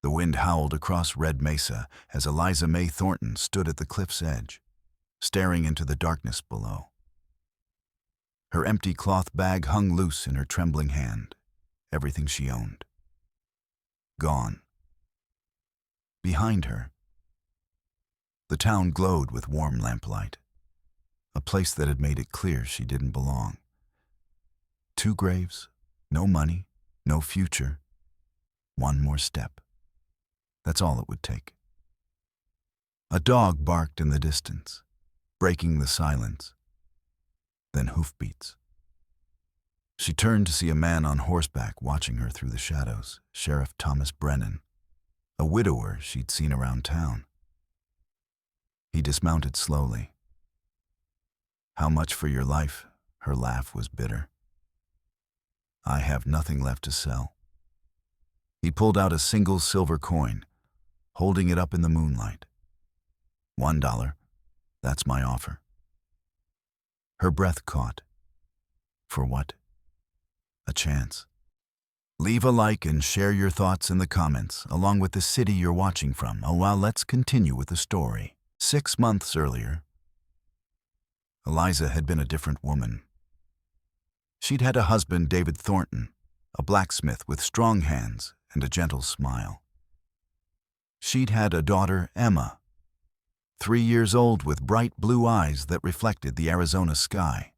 The wind howled across Red Mesa as Eliza May Thornton stood at the cliff's edge, staring into the darkness below. Her empty cloth bag hung loose in her trembling hand, everything she owned. Gone. Behind her, the town glowed with warm lamplight, a place that had made it clear she didn't belong. 2 graves, no money, no future, 1 more step. That's all it would take. A dog barked in the distance, breaking the silence. Then hoofbeats. She turned to see a man on horseback watching her through the shadows, Sheriff Thomas Brennan, a widower she'd seen around town. He dismounted slowly. "How much for your life?" Her laugh was bitter. "I have nothing left to sell." He pulled out a single silver coin, holding it up in the moonlight. $1, that's my offer. Her breath caught. For what? A chance. Leave a like and share your thoughts in the comments, along with the city you're watching from. While let's continue with the story. 6 months earlier, Eliza had been a different woman. She'd had a husband, David Thornton, a blacksmith with strong hands and a gentle smile. She'd had a daughter, Emma, 3 years old with bright blue eyes that reflected the Arizona sky.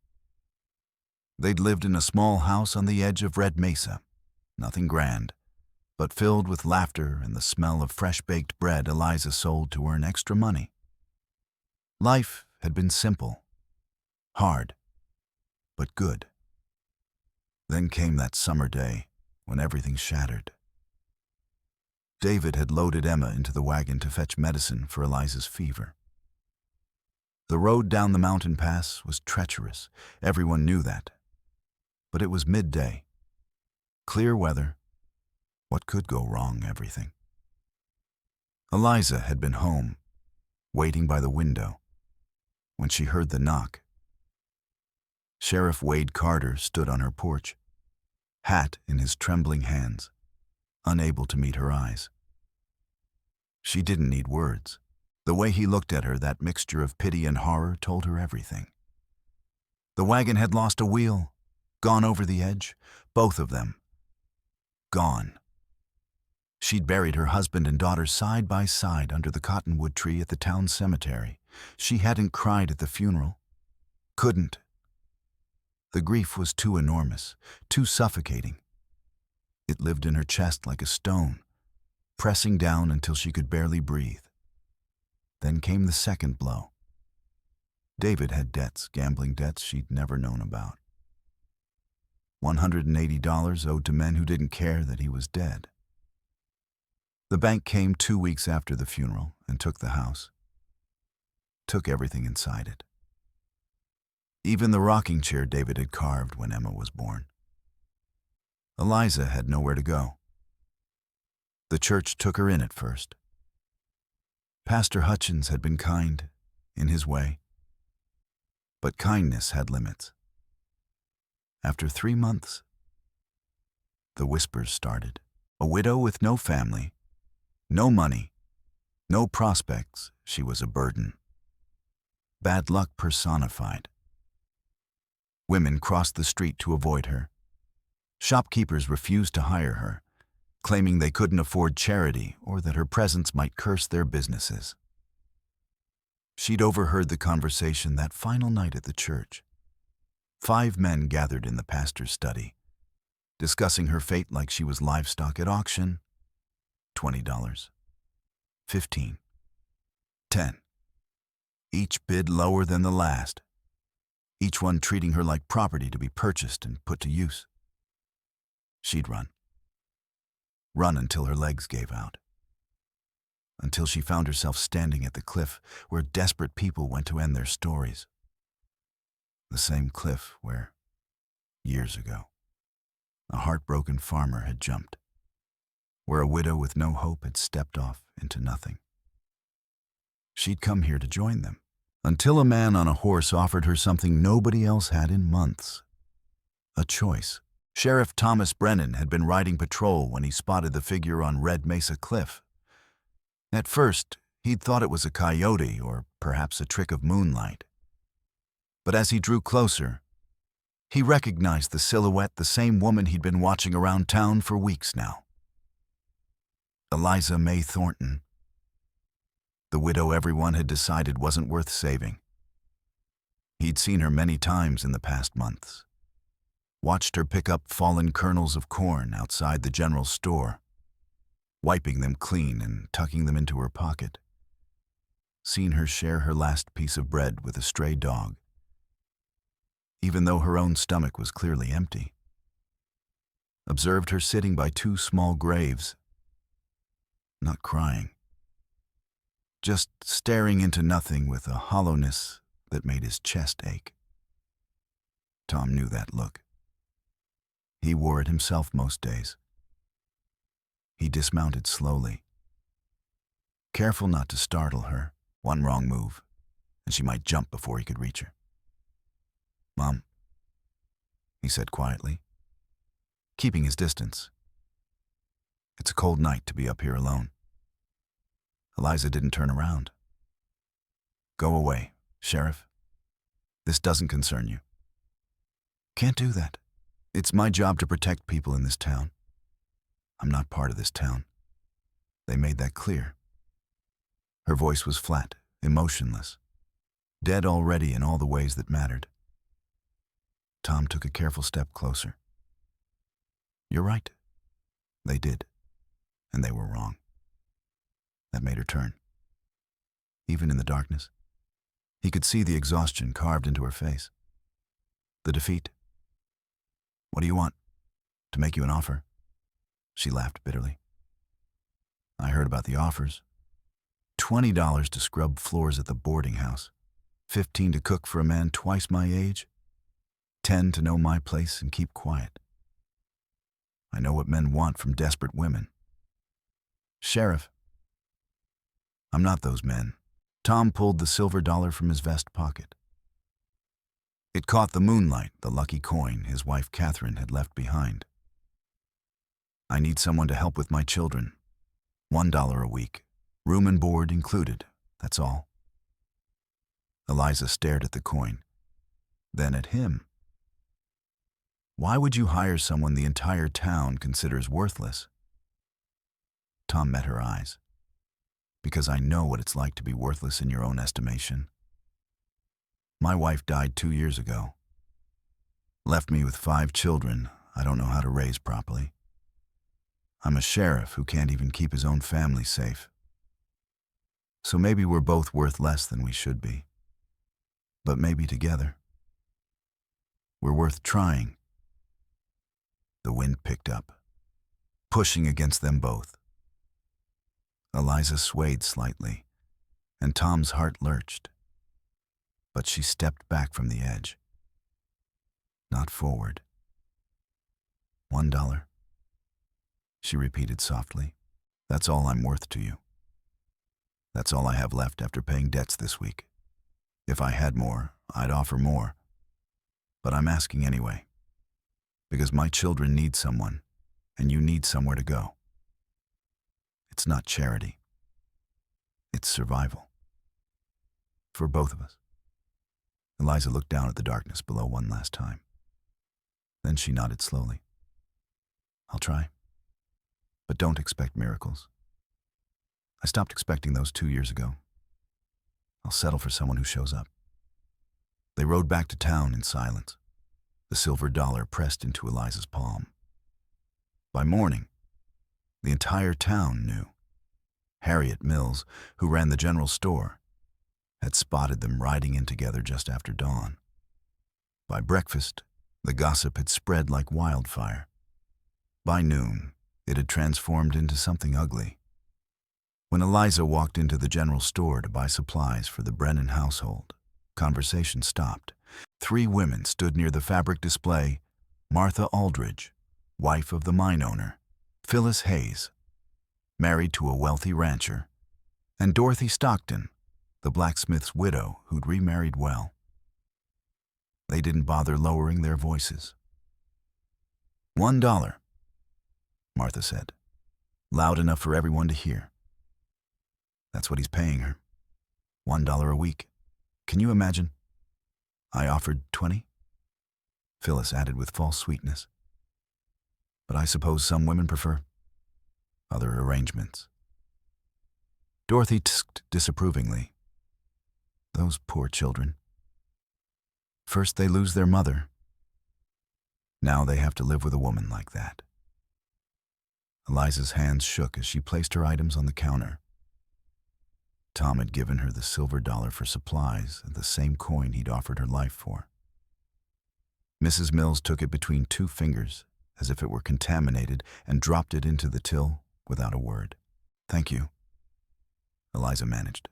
They'd lived in a small house on the edge of Red Mesa, nothing grand, but filled with laughter and the smell of fresh-baked bread Eliza sold to earn extra money. Life had been simple, hard, but good. Then came that summer day when everything shattered. David had loaded Emma into the wagon to fetch medicine for Eliza's fever. The road down the mountain pass was treacherous. Everyone knew that. But it was midday. Clear weather. What could go wrong? Everything. Eliza had been home, waiting by the window, when she heard the knock. Sheriff Wade Carter stood on her porch, hat in his trembling hands, unable to meet her eyes. She didn't need words. The way he looked at her, that mixture of pity and horror, told her everything. The wagon had lost a wheel, gone over the edge, both of them. Gone. She'd buried her husband and daughter side by side under the cottonwood tree at the town cemetery. She hadn't cried at the funeral. Couldn't. The grief was too enormous, too suffocating. It lived in her chest like a stone, pressing down until she could barely breathe. Then came the second blow. David had debts, gambling debts she'd never known about. $180 owed to men who didn't care that he was dead. The bank came 2 weeks after the funeral and took the house. Took everything inside it. Even the rocking chair David had carved when Emma was born. Eliza had nowhere to go. The church took her in at first. Pastor Hutchins had been kind, in his way. But kindness had limits. After 3 months, the whispers started. A widow with no family, no money, no prospects, she was a burden. Bad luck personified. Women crossed the street to avoid her. Shopkeepers refused to hire her, claiming they couldn't afford charity or that her presence might curse their businesses. She'd overheard the conversation that final night at the church. 5 men gathered in the pastor's study, discussing her fate like she was livestock at auction. $20, $15, $10. Each bid lower than the last, each one treating her like property to be purchased and put to use. She'd run. Run until her legs gave out. Until she found herself standing at the cliff where desperate people went to end their stories. The same cliff where, years ago, a heartbroken farmer had jumped. Where a widow with no hope had stepped off into nothing. She'd come here to join them, until a man on a horse offered her something nobody else had in months. A choice. Sheriff Thomas Brennan had been riding patrol when he spotted the figure on Red Mesa Cliff. At first, he'd thought it was a coyote or perhaps a trick of moonlight. But as he drew closer, he recognized the silhouette, the same woman he'd been watching around town for weeks now. Eliza May Thornton, the widow everyone had decided wasn't worth saving. He'd seen her many times in the past months, watched her pick up fallen kernels of corn outside the general store, wiping them clean and tucking them into her pocket, seen her share her last piece of bread with a stray dog, even though her own stomach was clearly empty, observed her sitting by two small graves, not crying, just staring into nothing with a hollowness that made his chest ache. Tom knew that look. He wore it himself most days. He dismounted slowly, careful not to startle her. One wrong move, and she might jump before he could reach her. "Mom," he said quietly, keeping his distance. "It's a cold night to be up here alone." Eliza didn't turn around. "Go away, Sheriff. This doesn't concern you." "Can't do that. It's my job to protect people in this town. I'm not part of this town. They made that clear." Her voice was flat, emotionless, dead already in all the ways that mattered. Tom took a careful step closer. "You're right. They did. And they were wrong." That made her turn. Even in the darkness, he could see the exhaustion carved into her face. The defeat. "What do you want? To make you an offer?" She laughed bitterly. "I heard about the offers. $20 to scrub floors at the boarding house. $15 to cook for a man twice my age. $10 to know my place and keep quiet. I know what men want from desperate women. Sheriff, I'm not those men." Tom pulled the silver dollar from his vest pocket. It caught the moonlight, the lucky coin his wife Catherine had left behind. "I need someone to help with my children. $1 a week, room and board included, that's all." Eliza stared at the coin, then at him. "Why would you hire someone the entire town considers worthless?" Tom met her eyes. "Because I know what it's like to be worthless in your own estimation. My wife died 2 years ago. Left me with 5 children I don't know how to raise properly. I'm a sheriff who can't even keep his own family safe. So maybe we're both worth less than we should be. But maybe together, we're worth trying." The wind picked up, pushing against them both. Eliza swayed slightly, and Tom's heart lurched. But she stepped back from the edge, not forward. $1, she repeated softly. "That's all I'm worth to you. That's all I have left after paying debts this week. If I had more, I'd offer more. But I'm asking anyway, because my children need someone, and you need somewhere to go. It's not charity. It's survival. For both of us." Eliza looked down at the darkness below one last time. Then she nodded slowly. "I'll try. But don't expect miracles. I stopped expecting those 2 years ago. I'll settle for someone who shows up." They rode back to town in silence, the silver dollar pressed into Eliza's palm. By morning, the entire town knew. Harriet Mills, who ran the general store, had spotted them riding in together just after dawn. By breakfast, the gossip had spread like wildfire. By noon, it had transformed into something ugly. When Eliza walked into the general store to buy supplies for the Brennan household, conversation stopped. 3 women stood near the fabric display: Martha Aldridge, wife of the mine owner; Phyllis Hayes, married to a wealthy rancher; and Dorothy Stockton, the blacksmith's widow who'd remarried well. They didn't bother lowering their voices. $1, Martha said, loud enough for everyone to hear. That's what he's paying her. $1 a week. Can you imagine? I offered 20. Phyllis added with false sweetness. But I suppose some women prefer other arrangements. Dorothy tisked disapprovingly. Those poor children. First they lose their mother. Now they have to live with a woman like that. Eliza's hands shook as she placed her items on the counter. Tom had given her the silver dollar for supplies and the same coin he'd offered her life for. Mrs. Mills took it between 2 fingers, as if it were contaminated, and dropped it into the till without a word. Thank you, Eliza managed,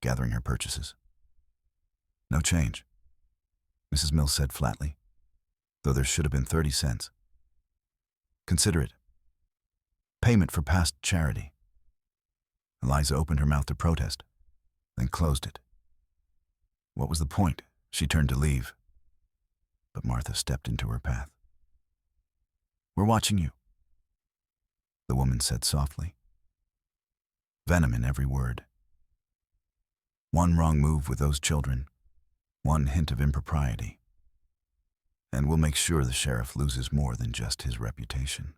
gathering her purchases. No change, Mrs. Mills said flatly, though there should have been 30 cents. Consider it. Payment for past charity. Eliza opened her mouth to protest, then closed it. What was the point? She turned to leave, but Martha stepped into her path. We're watching you, the woman said softly, venom in every word. One wrong move with those children, one hint of impropriety, and we'll make sure the sheriff loses more than just his reputation.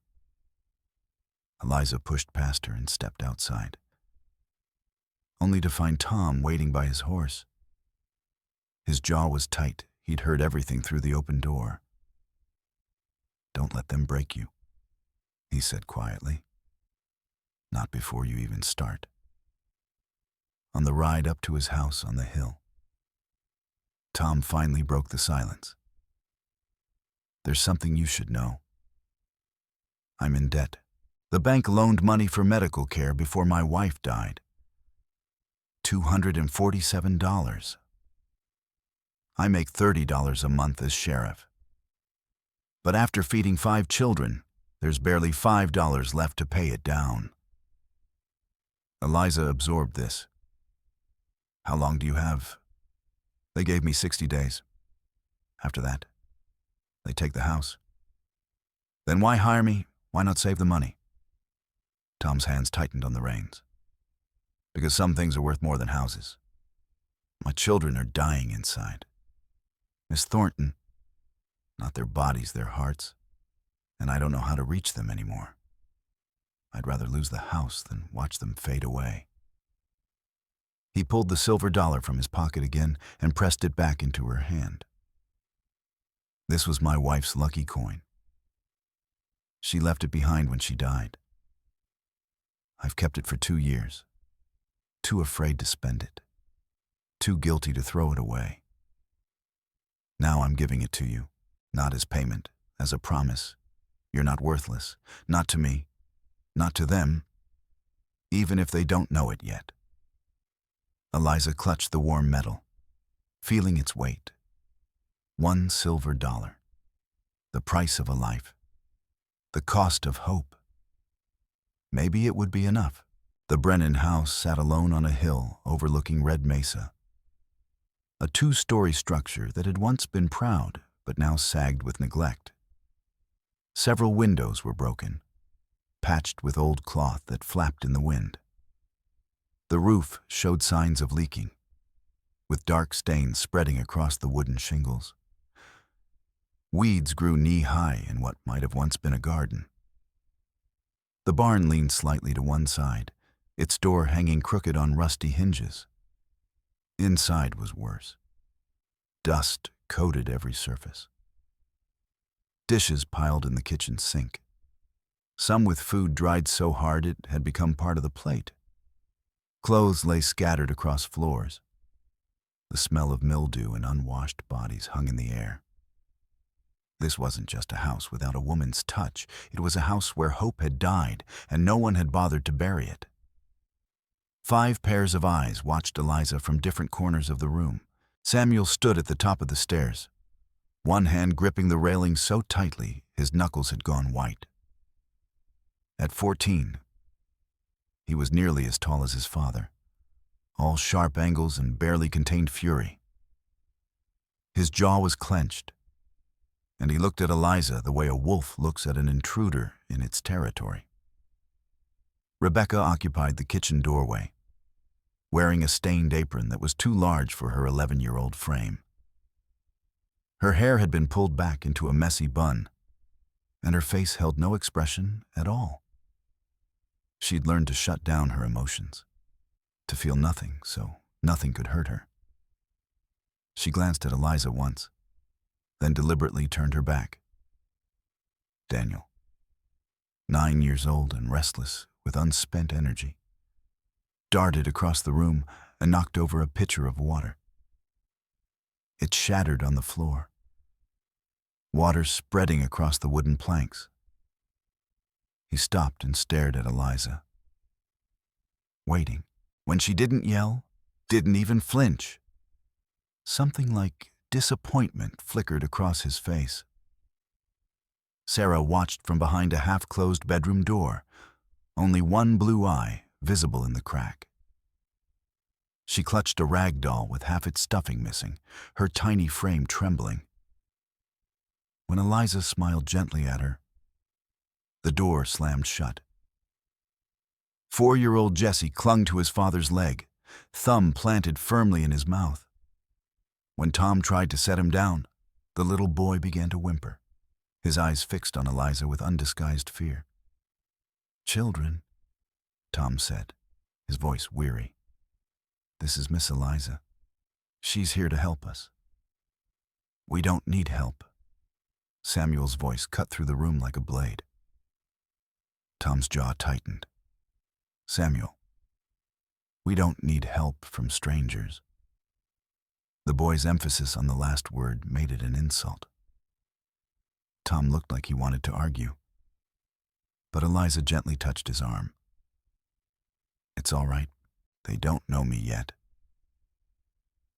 Eliza pushed past her and stepped outside, only to find Tom waiting by his horse. His jaw was tight. He'd heard everything through the open door. Don't let them break you, he said quietly. Not before you even start. On the ride up to his house on the hill, Tom finally broke the silence. There's something you should know. I'm in debt. The bank loaned money for medical care before my wife died. $247. I make $30 a month as sheriff. But after feeding 5 children, there's barely $5 left to pay it down. Eliza absorbed this. How long do you have? They gave me 60 days. After that, they take the house. Then why hire me? Why not save the money? Tom's hands tightened on the reins. Because some things are worth more than houses. My children are dying inside. Miss Thornton, not their bodies, their hearts, and I don't know how to reach them anymore. I'd rather lose the house than watch them fade away. He pulled the silver dollar from his pocket again and pressed it back into her hand. This was my wife's lucky coin. She left it behind when she died. I've kept it for 2 years, too afraid to spend it, too guilty to throw it away. Now I'm giving it to you, not as payment, as a promise. You're not worthless, not to me, not to them, even if they don't know it yet. Eliza clutched the warm metal, feeling its weight. $1 silver dollar, the price of a life, the cost of hope. Maybe it would be enough. The Brennan house sat alone on a hill overlooking Red Mesa. A 2-story structure that had once been proud, but now sagged with neglect. Several windows were broken, patched with old cloth that flapped in the wind. The roof showed signs of leaking, with dark stains spreading across the wooden shingles. Weeds grew knee-high in what might have once been a garden. The barn leaned slightly to one side, its door hanging crooked on rusty hinges. Inside was worse. Dust coated every surface. Dishes piled in the kitchen sink, some with food dried so hard it had become part of the plate. Clothes lay scattered across floors. The smell of mildew and unwashed bodies hung in the air. This wasn't just a house without a woman's touch. It was a house where hope had died, and no one had bothered to bury it. 5 pairs of eyes watched Eliza from different corners of the room. Samuel stood at the top of the stairs, one hand gripping the railing so tightly his knuckles had gone white. At 14, he was nearly as tall as his father, all sharp angles and barely contained fury. His jaw was clenched, and he looked at Eliza the way a wolf looks at an intruder in its territory. Rebecca occupied the kitchen doorway, wearing a stained apron that was too large for her 11-year-old frame. Her hair had been pulled back into a messy bun, and her face held no expression at all. She'd learned to shut down her emotions, to feel nothing so nothing could hurt her. She glanced at Eliza once, then deliberately turned her back. Daniel, 9 years old and restless with unspent energy, darted across the room and knocked over a pitcher of water. It shattered on the floor, water spreading across the wooden planks. He stopped and stared at Eliza, waiting. When she didn't yell, didn't even flinch. Something like disappointment flickered across his face. Sarah watched from behind a half-closed bedroom door, only one blue eye visible in the crack. She clutched a rag doll with half its stuffing missing, her tiny frame trembling. When Eliza smiled gently at her, the door slammed shut. 4-year-old Jesse clung to his father's leg, thumb planted firmly in his mouth. When Tom tried to set him down, the little boy began to whimper, his eyes fixed on Eliza with undisguised fear. "Children," Tom said, his voice weary. "This is Miss Eliza. She's here to help us." "We don't need help." Samuel's voice cut through the room like a blade. Tom's jaw tightened. "Samuel, we don't need help from strangers." The boy's emphasis on the last word made it an insult. Tom looked like he wanted to argue, but Eliza gently touched his arm. "It's all right. They don't know me yet."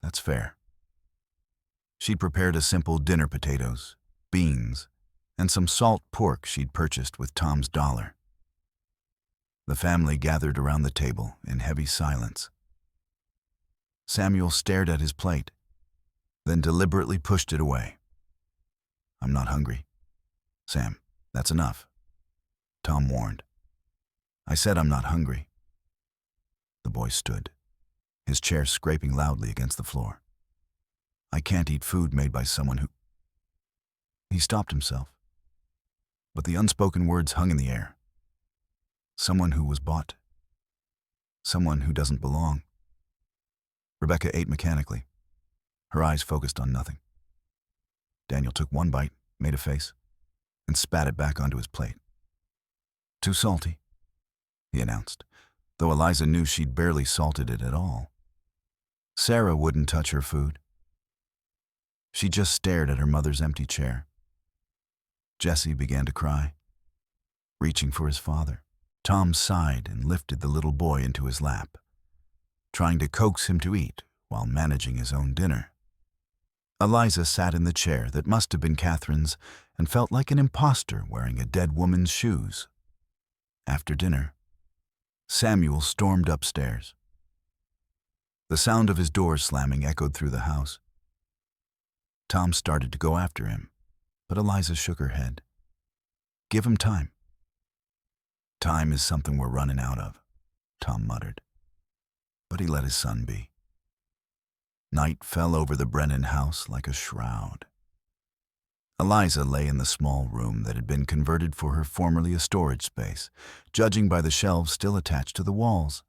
"That's fair." She'd prepared a simple dinner: potatoes, beans, and some salt pork she'd purchased with Tom's dollar. The family gathered around the table in heavy silence. Samuel stared at his plate, then deliberately pushed it away. "I'm not hungry." "Sam, that's enough," Tom warned. "I said I'm not hungry." The boy stood, his chair scraping loudly against the floor. "I can't eat food made by someone who—" He stopped himself, but the unspoken words hung in the air. Someone who was bought. Someone who doesn't belong. Rebecca ate mechanically, her eyes focused on nothing. Daniel took one bite, made a face, and spat it back onto his plate. "Too salty," he announced, though Eliza knew she'd barely salted it at all. Sarah wouldn't touch her food. She just stared at her mother's empty chair. Jesse began to cry, reaching for his father. Tom sighed and lifted the little boy into his lap, trying to coax him to eat while managing his own dinner. Eliza sat in the chair that must have been Catherine's and felt like an imposter wearing a dead woman's shoes. After dinner, Samuel stormed upstairs. The sound of his door slamming echoed through the house. Tom started to go after him, but Eliza shook her head. "Give him time." "Time is something we're running out of," Tom muttered. But he let his son be. Night fell over the Brennan house like a shroud. Eliza lay in the small room that had been converted for her formerly a storage space, judging by the shelves still attached to the walls.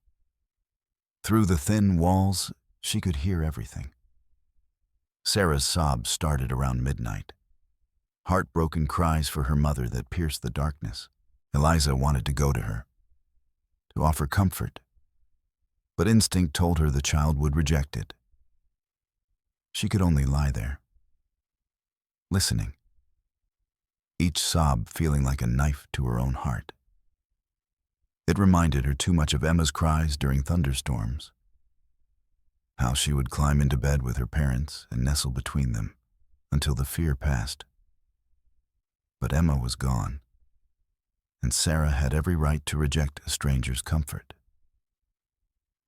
Through the thin walls, she could hear everything. Sarah's sobs started around midnight, heartbroken cries for her mother that pierced the darkness. Eliza wanted to go to her, to offer comfort, but instinct told her the child would reject it. She could only lie there, listening, each sob feeling like a knife to her own heart. It reminded her too much of Emma's cries during thunderstorms, how she would climb into bed with her parents and nestle between them until the fear passed. But Emma was gone, and Sarah had every right to reject a stranger's comfort.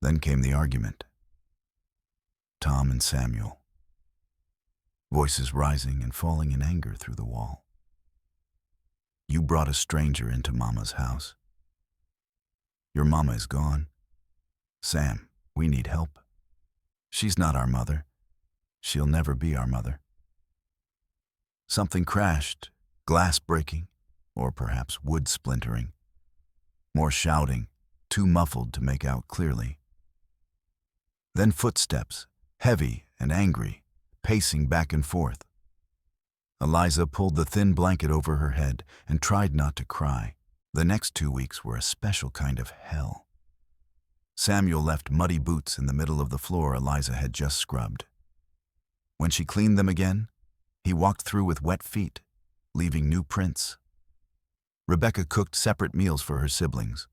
Then came the argument. Tom and Samuel. voices rising and falling in anger through the wall. You brought a stranger into Mama's house. Your mama is gone. Sam, we need help. She's not our mother. She'll never be our mother. Something crashed, glass breaking, or perhaps wood splintering. More shouting, too muffled to make out clearly. Then footsteps, heavy and angry, pacing back and forth. Eliza pulled the thin blanket over her head and tried not to cry. The next 2 weeks were a special kind of hell. Samuel left muddy boots in the middle of the floor Eliza had just scrubbed. When she cleaned them again, he walked through with wet feet, leaving new prints. Rebecca cooked separate meals for her siblings,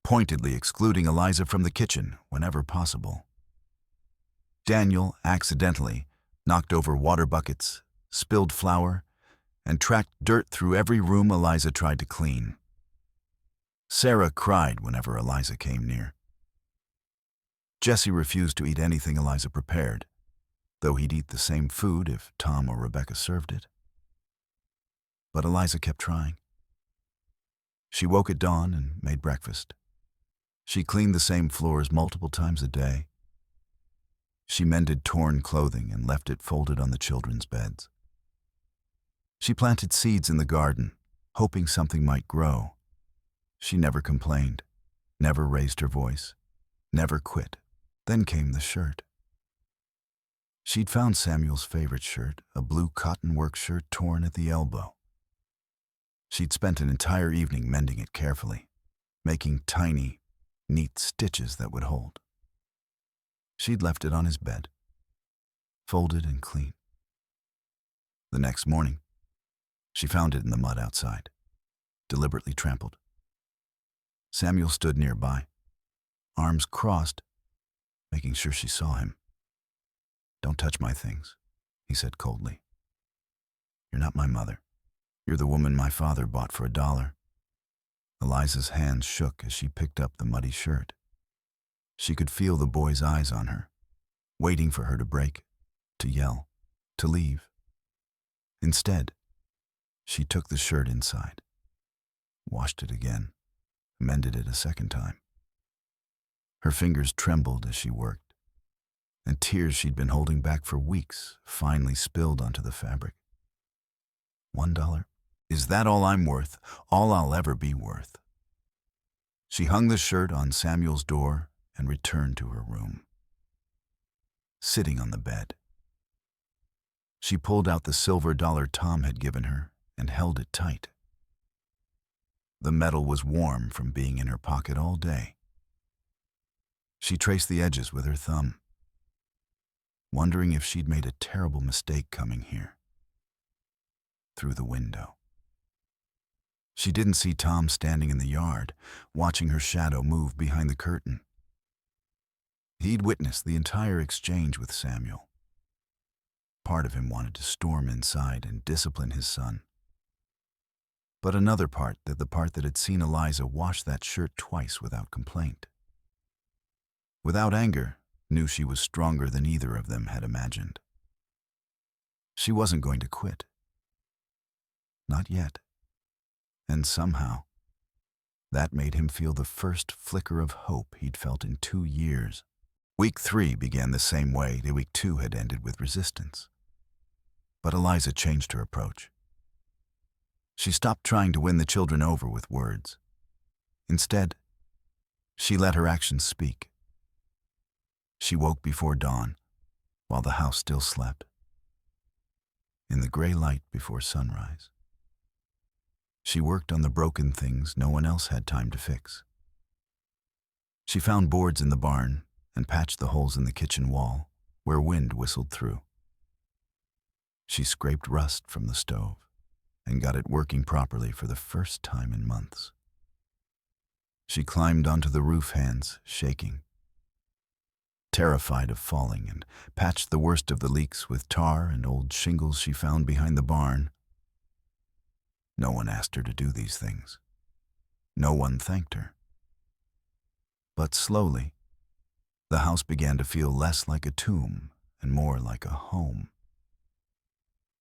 pointedly excluding Eliza from the kitchen whenever possible. Daniel accidentally knocked over water buckets, spilled flour, and tracked dirt through every room Eliza tried to clean. Sarah cried whenever Eliza came near. Jesse refused to eat anything Eliza prepared, though he'd eat the same food if Tom or Rebecca served it. But Eliza kept trying. She woke at dawn and made breakfast. She cleaned the same floors multiple times a day. She mended torn clothing and left it folded on the children's beds. She planted seeds in the garden, hoping something might grow. She never complained, never raised her voice, never quit. Then came the shirt. She'd found Samuel's favorite shirt, a blue cotton work shirt torn at the elbow. She'd spent an entire evening mending it carefully, making tiny, neat stitches that would hold. She'd left it on his bed, folded and clean. The next morning, she found it in the mud outside, deliberately trampled. Samuel stood nearby, arms crossed, making sure she saw him. "Don't touch my things," he said coldly. "You're not my mother. You're the woman my father bought for $1. Eliza's hands shook as she picked up the muddy shirt. She could feel the boy's eyes on her, waiting for her to break, to yell, to leave. Instead, she took the shirt inside, washed it again, mended it a second time. Her fingers trembled as she worked, and tears she'd been holding back for weeks finally spilled onto the fabric. $1? Is that all I'm worth? All I'll ever be worth? She hung the shirt on Samuel's door and returned to her room. Sitting on the bed, she pulled out the silver dollar Tom had given her and held it tight. The metal was warm from being in her pocket all day. She traced the edges with her thumb, wondering if she'd made a terrible mistake coming here. Through the window. She didn't see Tom standing in the yard, watching her shadow move behind the curtain. He'd witnessed the entire exchange with Samuel. Part of him wanted to storm inside and discipline his son. But another part that had seen Eliza wash that shirt twice without complaint. Without anger, knew she was stronger than either of them had imagined. She wasn't going to quit. Not yet. And somehow, that made him feel the first flicker of hope he'd felt in 2 years. Week 3 began the same way that week 2 had ended, with resistance. But Eliza changed her approach. She stopped trying to win the children over with words. Instead, she let her actions speak. She woke before dawn, while the house still slept. In the gray light before sunrise, she worked on the broken things no one else had time to fix. She found boards in the barn and patched the holes in the kitchen wall where wind whistled through. She scraped rust from the stove and got it working properly for the first time in months. She climbed onto the roof hands, shaking, terrified of falling, and patched the worst of the leaks with tar and old shingles she found behind the barn. No one asked her to do these things. No one thanked her. But slowly, the house began to feel less like a tomb and more like a home.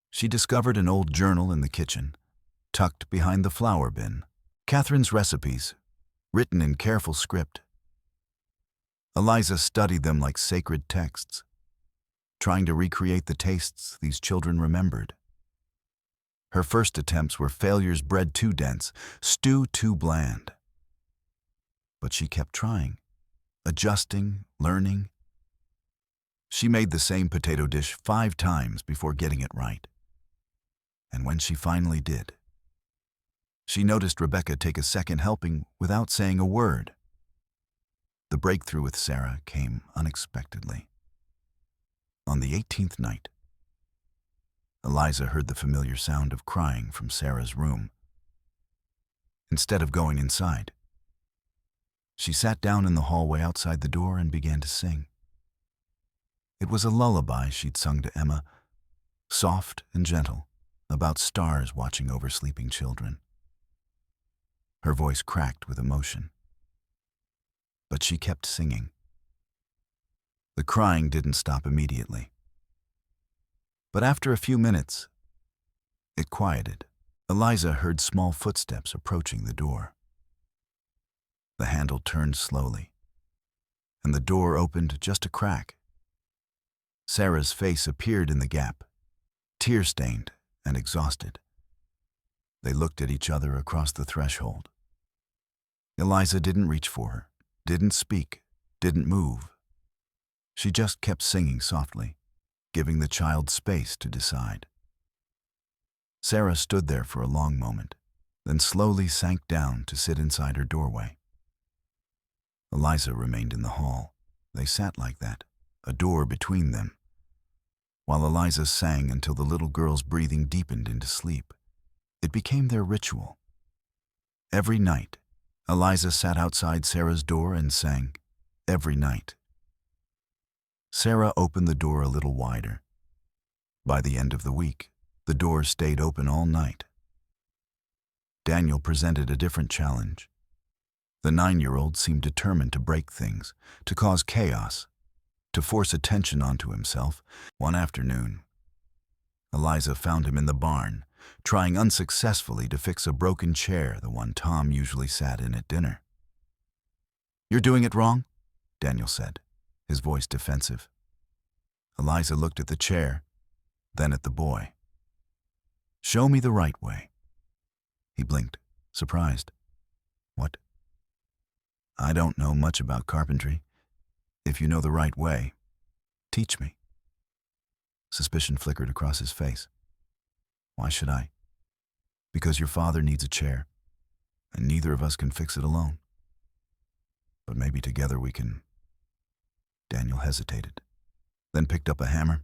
She discovered an old journal in the kitchen, tucked behind the flour bin. Catherine's recipes, written in careful script. Eliza studied them like sacred texts, trying to recreate the tastes these children remembered. Her first attempts were failures bred too dense, stew too bland. But she kept trying, adjusting, learning. She made the same potato dish 5 times before getting it right. And when she finally did, she noticed Rebecca take a second helping without saying a word. The breakthrough with Sarah came unexpectedly. On the 18th night, Eliza heard the familiar sound of crying from Sarah's room. Instead of going inside, she sat down in the hallway outside the door and began to sing. It was a lullaby she'd sung to Emma, soft and gentle, about stars watching over sleeping children. Her voice cracked with emotion, but she kept singing. The crying didn't stop immediately, but after a few minutes, it quieted. Eliza heard small footsteps approaching the door. The handle turned slowly, and the door opened just a crack. Sarah's face appeared in the gap, tear-stained and exhausted. They looked at each other across the threshold. Eliza didn't reach for her, didn't speak, didn't move. She just kept singing softly, giving the child space to decide. Sarah stood there for a long moment, then slowly sank down to sit inside her doorway. Eliza remained in the hall. They sat like that, a door between them, while Eliza sang until the little girl's breathing deepened into sleep. It became their ritual. Every night, Eliza sat outside Sarah's door and sang, every night. Sarah opened the door a little wider. By the end of the week, the door stayed open all night. Daniel presented a different challenge. The 9-year-old seemed determined to break things, to cause chaos, to force attention onto himself. One afternoon, Eliza found him in the barn, trying unsuccessfully to fix a broken chair, the one Tom usually sat in at dinner. "You're doing it wrong," Daniel said, his voice defensive. Eliza looked at the chair, then at the boy. "Show me the right way." He blinked, surprised. "What?" "I don't know much about carpentry. If you know the right way, teach me." Suspicion flickered across his face. "Why should I?" "Because your father needs a chair, and neither of us can fix it alone. But maybe together we can." Daniel hesitated, then picked up a hammer.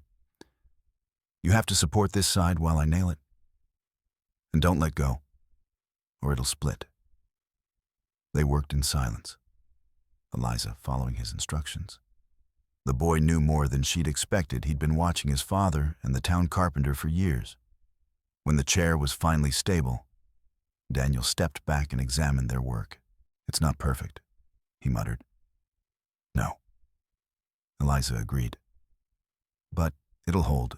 "You have to support this side while I nail it. And don't let go, or it'll split." They worked in silence, Eliza following his instructions. The boy knew more than she'd expected. He'd been watching his father and the town carpenter for years. When the chair was finally stable, Daniel stepped back and examined their work. "It's not perfect," he muttered. "No," Eliza agreed. "But it'll hold.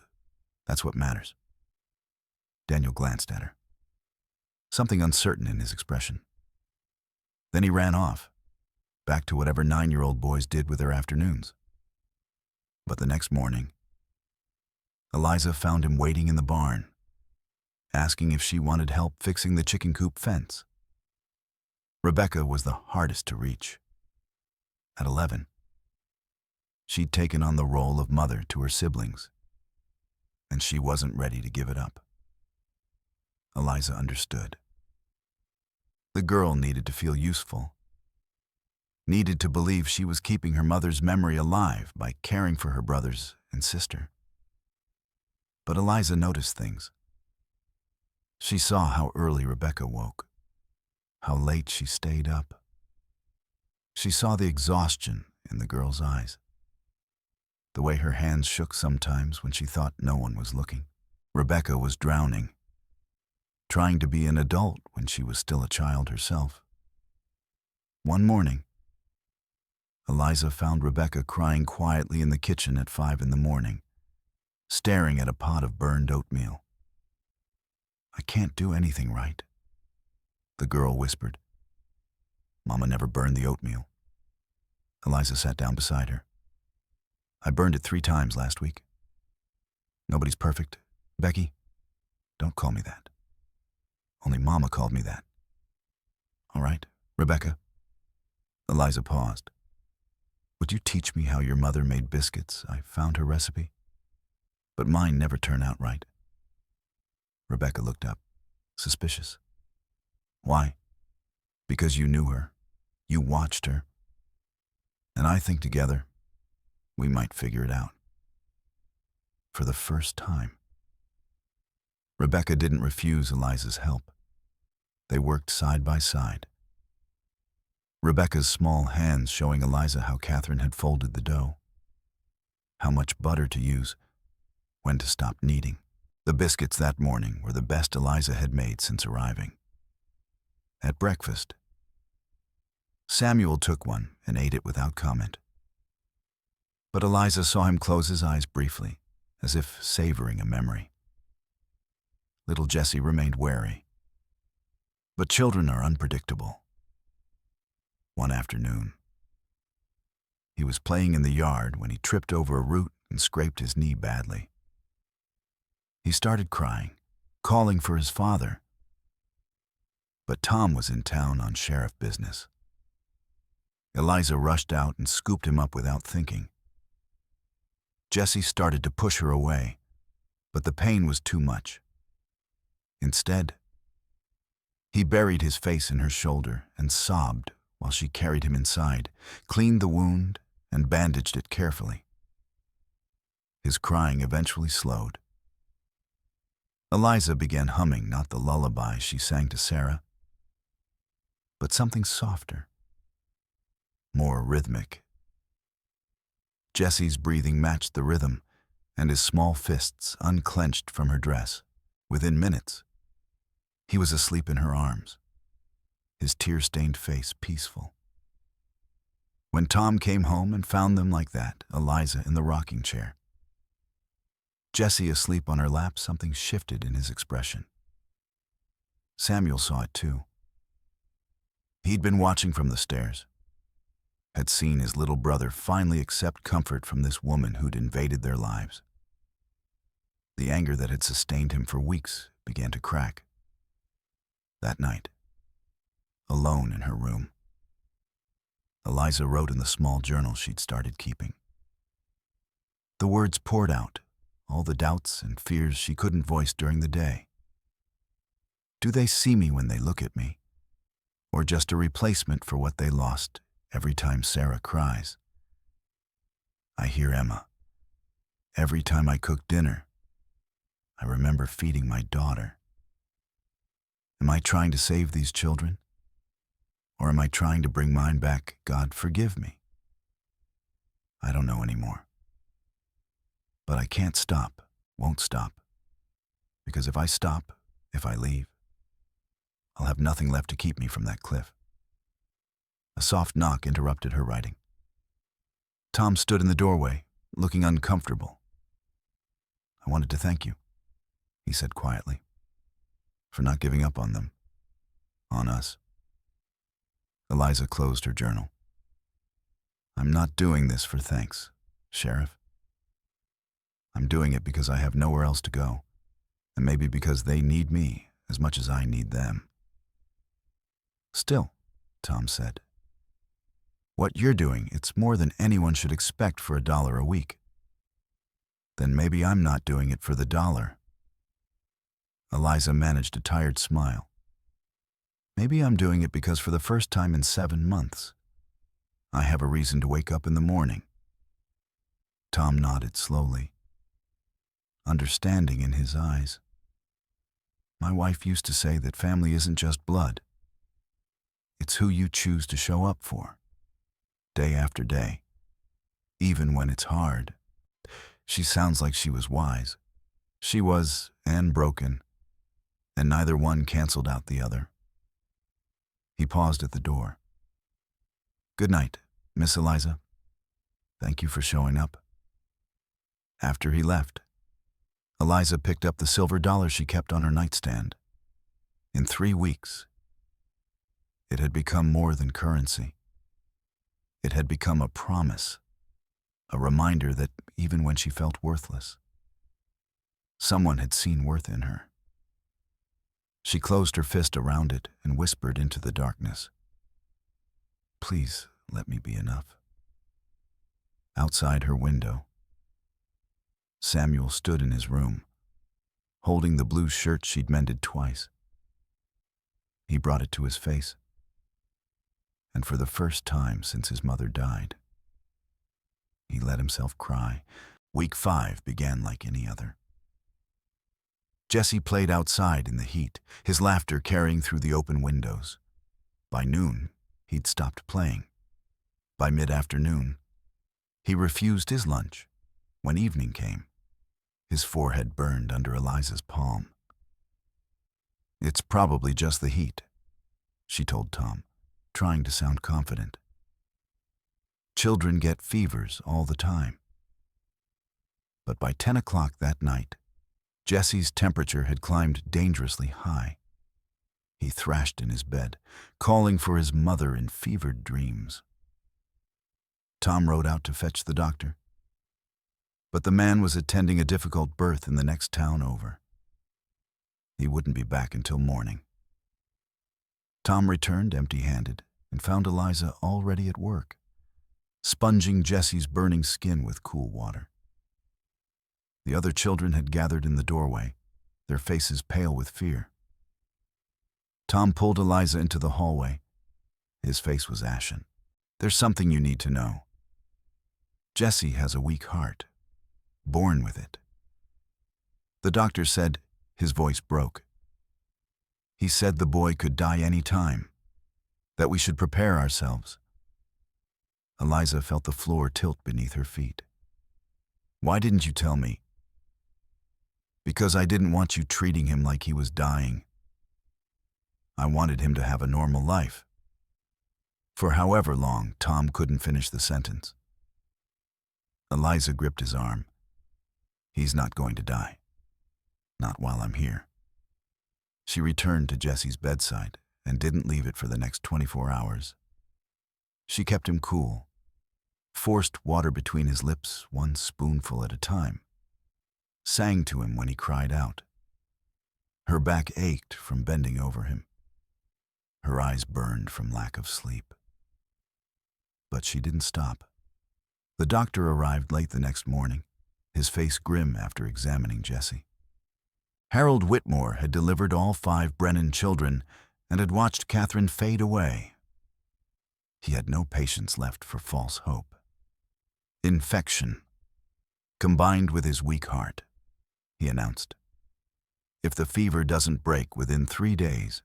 That's what matters." Daniel glanced at her, something uncertain in his expression. Then he ran off, back to whatever 9-year-old boys did with their afternoons. But the next morning, Eliza found him waiting in the barn, asking if she wanted help fixing the chicken coop fence. Rebecca was the hardest to reach. At 11, she'd taken on the role of mother to her siblings, and she wasn't ready to give it up. Eliza understood. The girl needed to feel useful, needed to believe she was keeping her mother's memory alive by caring for her brothers and sister. But Eliza noticed things. She saw how early Rebecca woke, how late she stayed up. She saw the exhaustion in the girl's eyes, the way her hands shook sometimes when she thought no one was looking. Rebecca was drowning, trying to be an adult when she was still a child herself. One morning, Eliza found Rebecca crying quietly in the kitchen at 5 in the morning, staring at a pot of burned oatmeal. I can't do anything right, the girl whispered. Mama never burned the oatmeal. Eliza sat down beside her. I burned it 3 times last week. Nobody's perfect, Becky. Don't call me that. Only Mama called me that. All right, Rebecca. Eliza paused. Would you teach me how your mother made biscuits? I found her recipe. But mine never turn out right. Rebecca looked up, suspicious. Why? Because you knew her. You watched her. And I think together, we might figure it out. For the first time. Rebecca didn't refuse Eliza's help. They worked side by side. Rebecca's small hands showing Eliza how Catherine had folded the dough, how much butter to use, when to stop kneading. The biscuits that morning were the best Eliza had made since arriving. At breakfast, Samuel took one and ate it without comment. But Eliza saw him close his eyes briefly, as if savoring a memory. Little Jessie remained wary. But children are unpredictable. One afternoon, he was playing in the yard when he tripped over a root and scraped his knee badly. He started crying, calling for his father. But Tom was in town on sheriff business. Eliza rushed out and scooped him up without thinking. Jessie started to push her away, but the pain was too much. Instead, he buried his face in her shoulder and sobbed while she carried him inside, cleaned the wound, and bandaged it carefully. His crying eventually slowed. Eliza began humming not the lullaby she sang to Sarah, but something softer, more rhythmic. Jessie's breathing matched the rhythm, and his small fists unclenched from her dress. Within minutes, he was asleep in her arms, his tear-stained face peaceful. When Tom came home and found them like that, Eliza in the rocking chair, Jessie asleep on her lap, something shifted in his expression. Samuel saw it too. He'd been watching from the stairs, had seen his little brother finally accept comfort from this woman who'd invaded their lives. The anger that had sustained him for weeks began to crack. That night, alone in her room, Eliza wrote in the small journal she'd started keeping. The words poured out, all the doubts and fears she couldn't voice during the day. Do they see me when they look at me? Or just a replacement for what they lost every time Sarah cries? I hear Emma. Every time I cook dinner, I remember feeding my daughter. Am I trying to save these children? Or am I trying to bring mine back? God, forgive me. I don't know anymore. But I can't stop, won't stop. Because if I stop, if I leave, I'll have nothing left to keep me from that cliff. A soft knock interrupted her writing. Tom stood in the doorway, looking uncomfortable. I wanted to thank you, he said quietly, for not giving up on them, on us. Eliza closed her journal. I'm not doing this for thanks, Sheriff. I'm doing it because I have nowhere else to go, and maybe because they need me as much as I need them. Still, Tom said, what you're doing, it's more than anyone should expect for $1 a week. Then maybe I'm not doing it for the dollar. Eliza managed a tired smile. Maybe I'm doing it because for the first time in 7 months, I have a reason to wake up in the morning. Tom nodded slowly, understanding in his eyes. My wife used to say that family isn't just blood. It's who you choose to show up for, day after day, even when it's hard. She sounds like she was wise. She was, and broken, and neither one canceled out the other. He paused at the door. Good night, Miss Eliza. Thank you for showing up. After he left, Eliza picked up the silver dollar she kept on her nightstand In 3 weeks, it had become more than currency. It had become a promise, a reminder that even when she felt worthless, someone had seen worth in her. She closed her fist around it and whispered into the darkness, "Please let me be enough." Outside her window, Samuel stood in his room, holding the blue shirt she'd mended twice. He brought it to his face, and for the first time since his mother died, he let himself cry. Week 5 began like any other. Jesse played outside in the heat, his laughter carrying through the open windows. By noon, he'd stopped playing. By mid-afternoon, he refused his lunch. When evening came, his forehead burned under Eliza's palm. "It's probably just the heat," she told Tom, trying to sound confident. "Children get fevers all the time." But by 10 o'clock that night, Jesse's temperature had climbed dangerously high. He thrashed in his bed, calling for his mother in fevered dreams. Tom rode out to fetch the doctor, but the man was attending a difficult birth in the next town over. He wouldn't be back until morning. Tom returned empty-handed and found Eliza already at work, sponging Jesse's burning skin with cool water. The other children had gathered in the doorway, their faces pale with fear. Tom pulled Eliza into the hallway. His face was ashen. "There's something you need to know. Jesse has a weak heart, born with it." The doctor said, his voice broke. He said the boy could die any time, that we should prepare ourselves. Eliza felt the floor tilt beneath her feet. "Why didn't you tell me?" "Because I didn't want you treating him like he was dying. I wanted him to have a normal life." For however long, Tom couldn't finish the sentence. Eliza gripped his arm. "He's not going to die. Not while I'm here." She returned to Jesse's bedside and didn't leave it for the next 24 hours. She kept him cool, forced water between his lips 1 spoonful at a time, sang to him when he cried out. Her back ached from bending over him. Her eyes burned from lack of sleep. But she didn't stop. The doctor arrived late the next morning, his face grim after examining Jesse. Harold Whitmore had delivered all 5 Brennan children and had watched Catherine fade away. He had no patience left for false hope. "Infection, combined with his weak heart," he announced. "If the fever doesn't break within 3 days,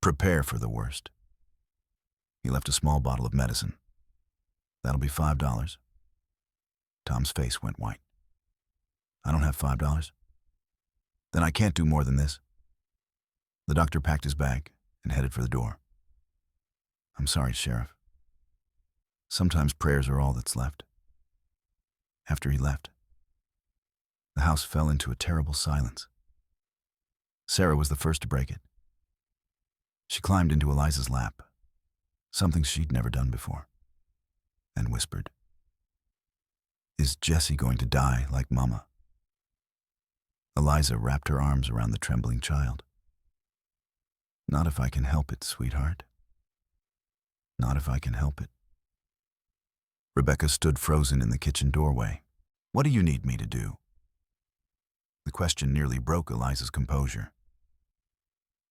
prepare for the worst." He left a small bottle of medicine. "That'll be $5. Tom's face went white. "I don't have $5. "Then I can't do more than this." The doctor packed his bag and headed for the door. "I'm sorry, Sheriff. Sometimes prayers are all that's left." After he left, the house fell into a terrible silence. Sarah was the first to break it. She climbed into Eliza's lap, something she'd never done before, and whispered, "Is Jesse going to die like Mama?" Eliza wrapped her arms around the trembling child. "Not if I can help it, sweetheart. Not if I can help it." Rebecca stood frozen in the kitchen doorway. "What do you need me to do?" The question nearly broke Eliza's composure.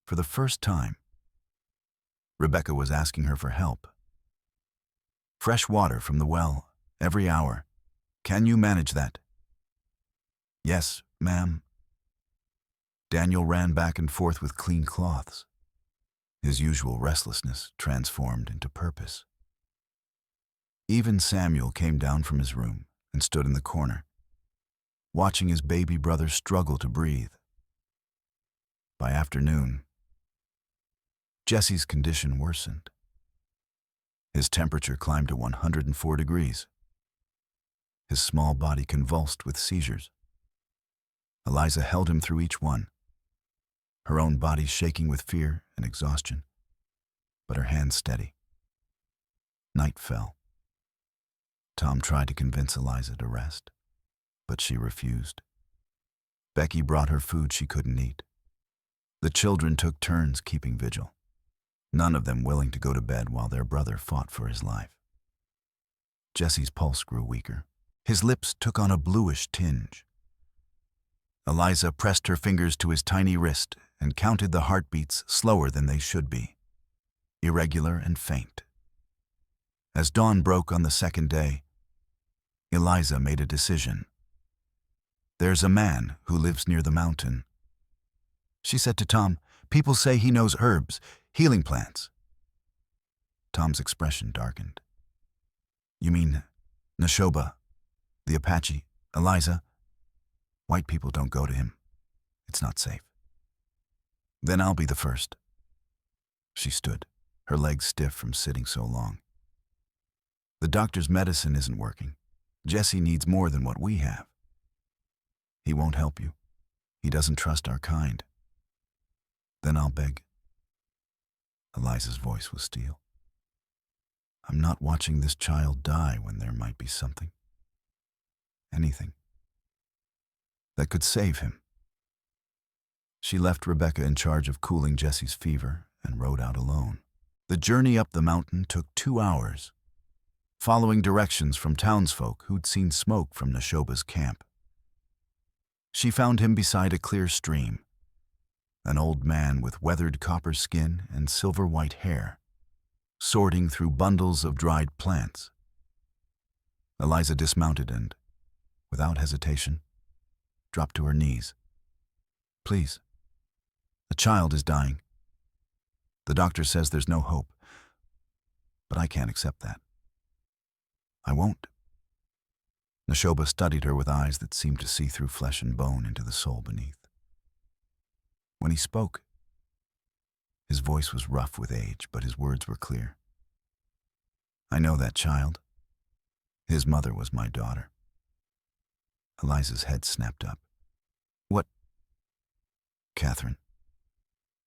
For the first time, Rebecca was asking her for help. "Fresh water from the well, every hour. Can you manage that?" "Yes, ma'am." Daniel ran back and forth with clean cloths, his usual restlessness transformed into purpose. Even Samuel came down from his room and stood in the corner, watching his baby brother struggle to breathe. By afternoon, Jesse's condition worsened. His temperature climbed to 104 degrees. His small body convulsed with seizures. Eliza held him through each one, her own body shaking with fear and exhaustion, but her hands steady. Night fell. Tom tried to convince Eliza to rest, but she refused. Becky brought her food she couldn't eat. The children took turns keeping vigil, none of them willing to go to bed while their brother fought for his life. Jesse's pulse grew weaker. His lips took on a bluish tinge. Eliza pressed her fingers to his tiny wrist and counted the heartbeats slower than they should be, irregular and faint. As dawn broke on the second day, Eliza made a decision. "There's a man who lives near the mountain," she said to Tom. "People say he knows herbs, healing plants." Tom's expression darkened. "You mean Neshoba, the Apache, Eliza? White people don't go to him. It's not safe." "Then I'll be the first." She stood, her legs stiff from sitting so long. "The doctor's medicine isn't working. Jesse needs more than what we have. He won't help you. He doesn't trust our kind." "Then I'll beg." Eliza's voice was steel. "I'm not watching this child die when there might be something, anything, that could save him." She left Rebecca in charge of cooling Jesse's fever and rode out alone. The journey up the mountain took 2 hours, following directions from townsfolk who'd seen smoke from Neshoba's camp. She found him beside a clear stream, an old man with weathered copper skin and silver-white hair, sorting through bundles of dried plants. Eliza dismounted and, without hesitation, dropped to her knees. "Please, a child is dying. The doctor says there's no hope, but I can't accept that. I won't." Neshoba studied her with eyes that seemed to see through flesh and bone into the soul beneath. When he spoke, his voice was rough with age, but his words were clear. "I know that child. His mother was my daughter." Eliza's head snapped up. "What?" "Catherine.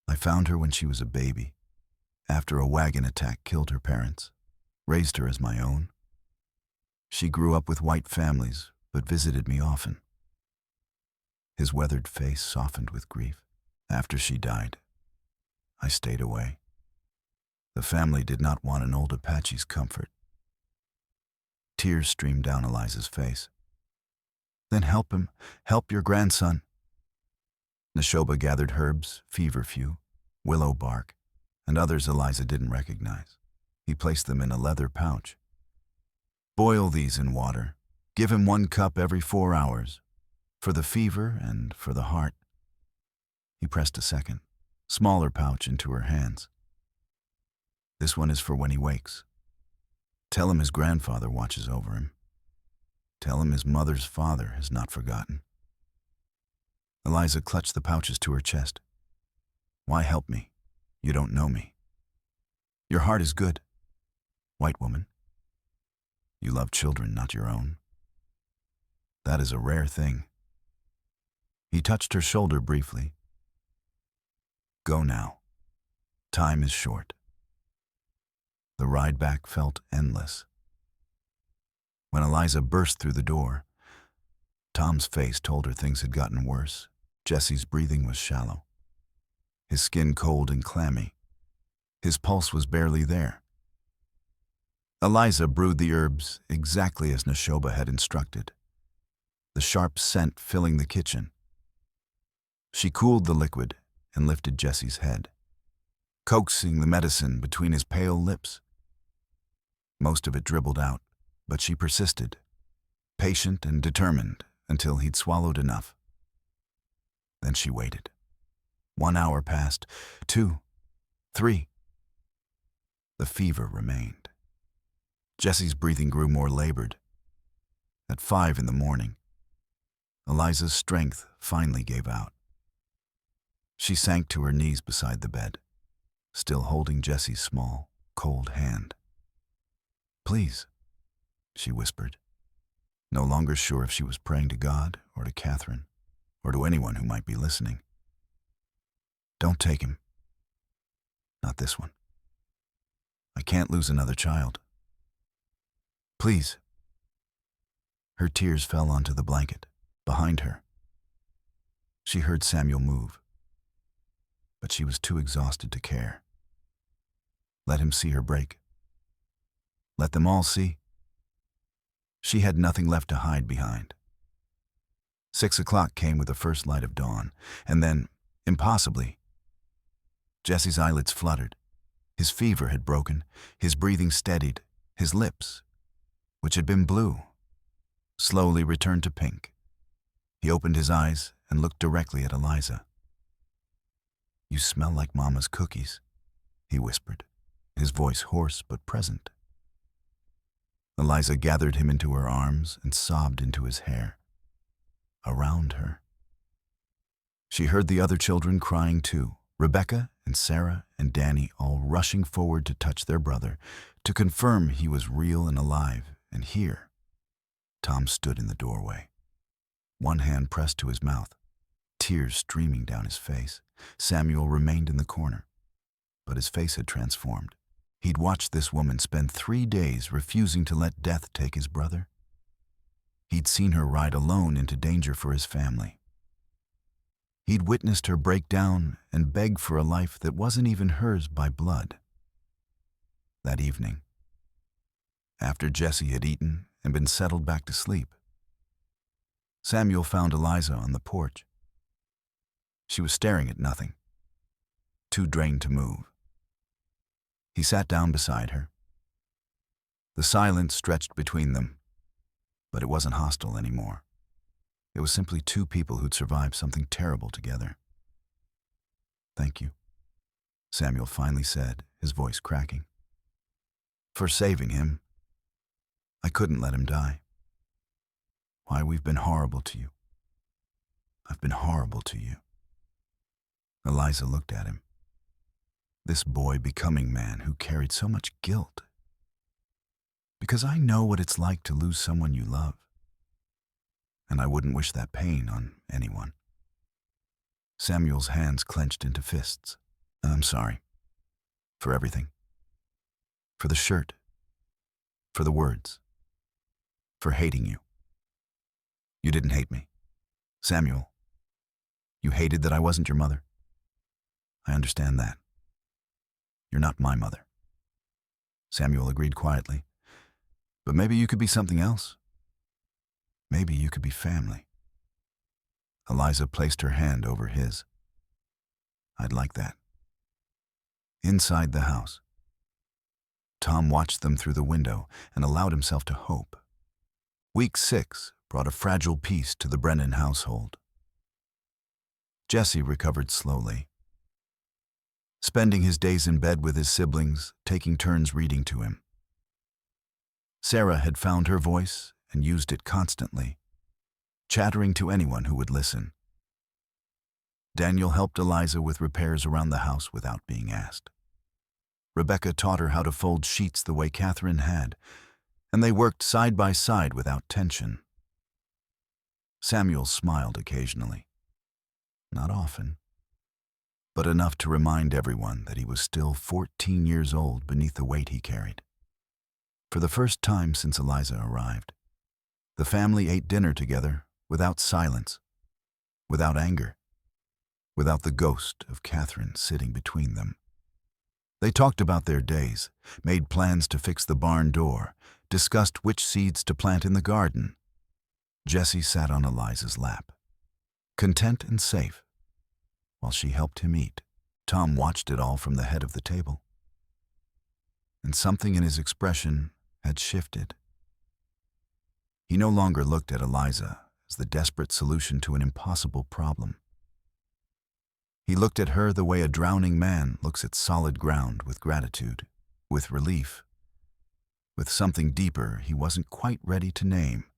I found her when she was a baby, after a wagon attack killed her parents, raised her as my own. She grew up with white families, but visited me often." His weathered face softened with grief. "After she died, I stayed away. The family did not want an old Apache's comfort." Tears streamed down Eliza's face. "Then help him. Help your grandson." Neshoba gathered herbs, feverfew, willow bark, and others Eliza didn't recognize. He placed them in a leather pouch. "Boil these in water. Give him 1 cup every 4 hours, for the fever and for the heart." He pressed a second, smaller pouch into her hands. "This one is for when he wakes. Tell him his grandfather watches over him. Tell him his mother's father has not forgotten." Eliza clutched the pouches to her chest. "Why help me? You don't know me. Your heart is good, white woman. You love children, not your own. That is a rare thing." He touched her shoulder briefly. "Go now. Time is short." The ride back felt endless. When Eliza burst through the door, Tom's face told her things had gotten worse. Jesse's breathing was shallow, his skin cold and clammy. His pulse was barely there. Eliza brewed the herbs exactly as Neshoba had instructed, the sharp scent filling the kitchen. She cooled the liquid and lifted Jesse's head, coaxing the medicine between his pale lips. Most of it dribbled out, but she persisted, patient and determined, until he'd swallowed enough. Then she waited. 1 hour passed, 2, 3. The fever remained. Jesse's breathing grew more labored. At 5 in the morning, Eliza's strength finally gave out. She sank to her knees beside the bed, still holding Jesse's small, cold hand. "Please," she whispered, no longer sure if she was praying to God or to Catherine or to anyone who might be listening. Don't take him. Not this one. I can't lose another child. Please. Her tears fell onto the blanket, behind her. She heard Samuel move, but she was too exhausted to care. Let him see her break. Let them all see. She had nothing left to hide behind. 6 o'clock came with the first light of dawn, and then, impossibly, Jesse's eyelids fluttered. His fever had broken, his breathing steadied, his lips, which had been blue, slowly returned to pink. He opened his eyes and looked directly at Eliza. "You smell like Mama's cookies," he whispered, his voice hoarse but present. Eliza gathered him into her arms and sobbed into his hair, around her. She heard the other children crying too, Rebecca and Sarah and Danny all rushing forward to touch their brother, to confirm he was real and alive and here. Tom stood in the doorway, one hand pressed to his mouth, tears streaming down his face. Samuel remained in the corner, but his face had transformed. He'd watched this woman spend 3 days refusing to let death take his brother. He'd seen her ride alone into danger for his family. He'd witnessed her break down and beg for a life that wasn't even hers by blood. That evening, after Jesse had eaten and been settled back to sleep, Samuel found Eliza on the porch. She was staring at nothing, too drained to move. He sat down beside her. The silence stretched between them, but it wasn't hostile anymore. It was simply two people who'd survived something terrible together. "Thank you," Samuel finally said, his voice cracking. "For saving him. I couldn't let him die. Why, we've been horrible to you. I've been horrible to you." Eliza looked at him. This boy becoming man who carried so much guilt. "Because I know what it's like to lose someone you love. And I wouldn't wish that pain on anyone." Samuel's hands clenched into fists. "I'm sorry. For everything. For the shirt. For the words. For hating you. You didn't hate me. Samuel, you hated that I wasn't your mother. I understand that. You're not my mother." Samuel agreed quietly. "But maybe you could be something else. Maybe you could be family." Eliza placed her hand over his. "I'd like that." Inside the house, Tom watched them through the window and allowed himself to hope. Week 6 brought a fragile peace to the Brennan household. Jesse recovered slowly, spending his days in bed with his siblings, taking turns reading to him. Sarah had found her voice and used it constantly, chattering to anyone who would listen. Daniel helped Eliza with repairs around the house without being asked. Rebecca taught her how to fold sheets the way Catherine had, and they worked side by side without tension. Samuel smiled occasionally. Not often, but enough to remind everyone that he was still 14 years old beneath the weight he carried. For the first time since Eliza arrived, the family ate dinner together without silence, without anger, without the ghost of Catherine sitting between them. They talked about their days, made plans to fix the barn door, discussed which seeds to plant in the garden. Jesse sat on Eliza's lap, content and safe, while she helped him eat. Tom watched it all from the head of the table, and something in his expression had shifted. He no longer looked at Eliza as the desperate solution to an impossible problem. He looked at her the way a drowning man looks at solid ground, with gratitude, with relief, with something deeper he wasn't quite ready to name.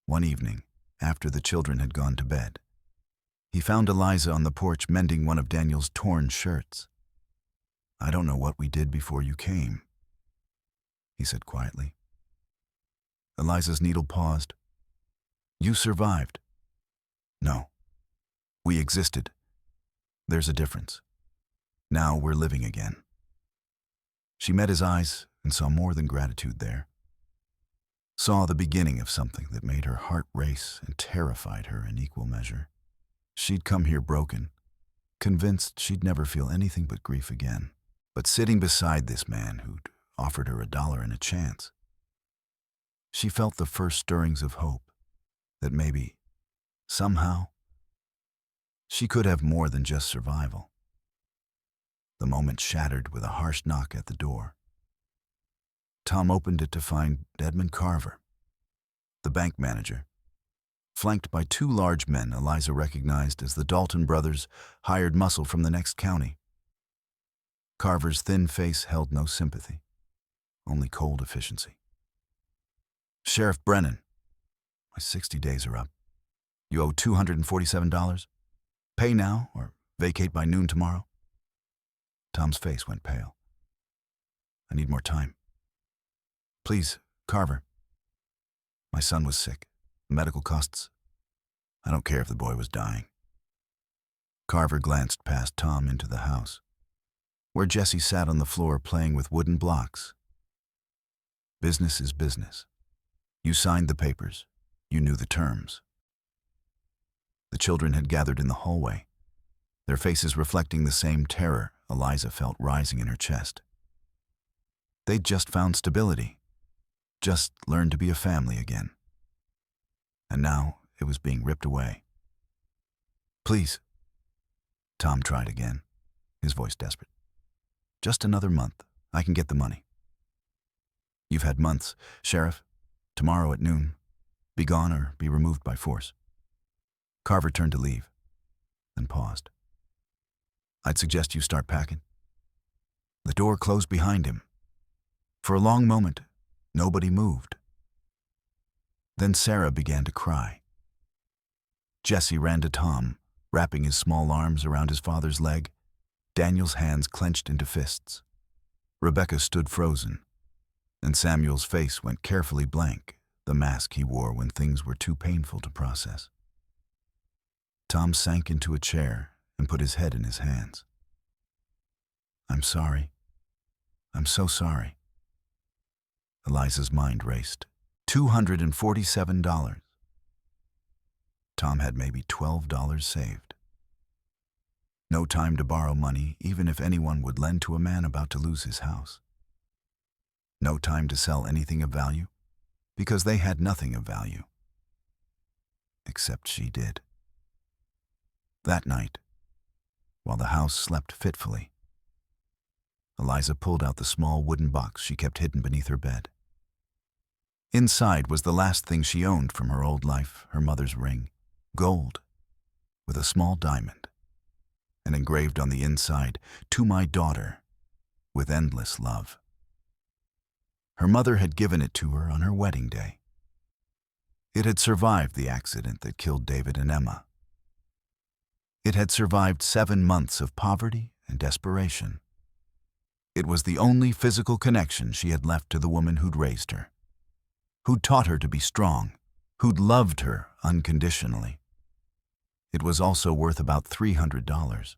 One evening, after the children had gone to bed, he found Eliza on the porch mending one of Daniel's torn shirts. "I don't know what we did before you came," he said quietly. Eliza's needle paused. "You survived." "No, we existed. There's a difference. Now we're living again." She met his eyes and saw more than gratitude there. Saw the beginning of something that made her heart race and terrified her in equal measure. She'd come here broken, convinced she'd never feel anything but grief again. But sitting beside this man who'd offered her $1 and a chance, she felt the first stirrings of hope that maybe, somehow, she could have more than just survival. The moment shattered with a harsh knock at the door. Tom opened it to find Edmund Carver, the bank manager, flanked by 2 large men Eliza recognized as the Dalton brothers' hired muscle from the next county. Carver's thin face held no sympathy, only cold efficiency. "Sheriff Brennan, my 60 days are up. You owe $247. Pay now or vacate by noon tomorrow." Tom's face went pale. "I need more time. Please, Carver. My son was sick. Medical costs. I don't care if the boy was dying." Carver glanced past Tom into the house, where Jesse sat on the floor playing with wooden blocks. "Business is business. You signed the papers. You knew the terms." The children had gathered in the hallway, their faces reflecting the same terror Eliza felt rising in her chest. They'd just found stability, just learned to be a family again. And now it was being ripped away. "Please." Tom tried again, his voice desperate. "Just another month. I can get the money." "You've had months, Sheriff. Tomorrow at noon. Be gone or be removed by force." Carver turned to leave, then paused. "I'd suggest you start packing." The door closed behind him. For a long moment, nobody moved. Then Sarah began to cry. Jesse ran to Tom, wrapping his small arms around his father's leg, Daniel's hands clenched into fists. Rebecca stood frozen, and Samuel's face went carefully blank, the mask he wore when things were too painful to process. Tom sank into a chair and put his head in his hands. "I'm sorry. I'm so sorry." Eliza's mind raced. $247. Tom had maybe $12 saved. No time to borrow money, even if anyone would lend to a man about to lose his house. No time to sell anything of value, because they had nothing of value. Except she did. That night, while the house slept fitfully, Eliza pulled out the small wooden box she kept hidden beneath her bed. Inside was the last thing she owned from her old life, her mother's ring, gold, with a small diamond, and engraved on the inside, "To my daughter, with endless love." Her mother had given it to her on her wedding day. It had survived the accident that killed David and Emma. It had survived 7 months of poverty and desperation. It was the only physical connection she had left to the woman who'd raised her, who'd taught her to be strong, who'd loved her unconditionally. It was also worth about $300.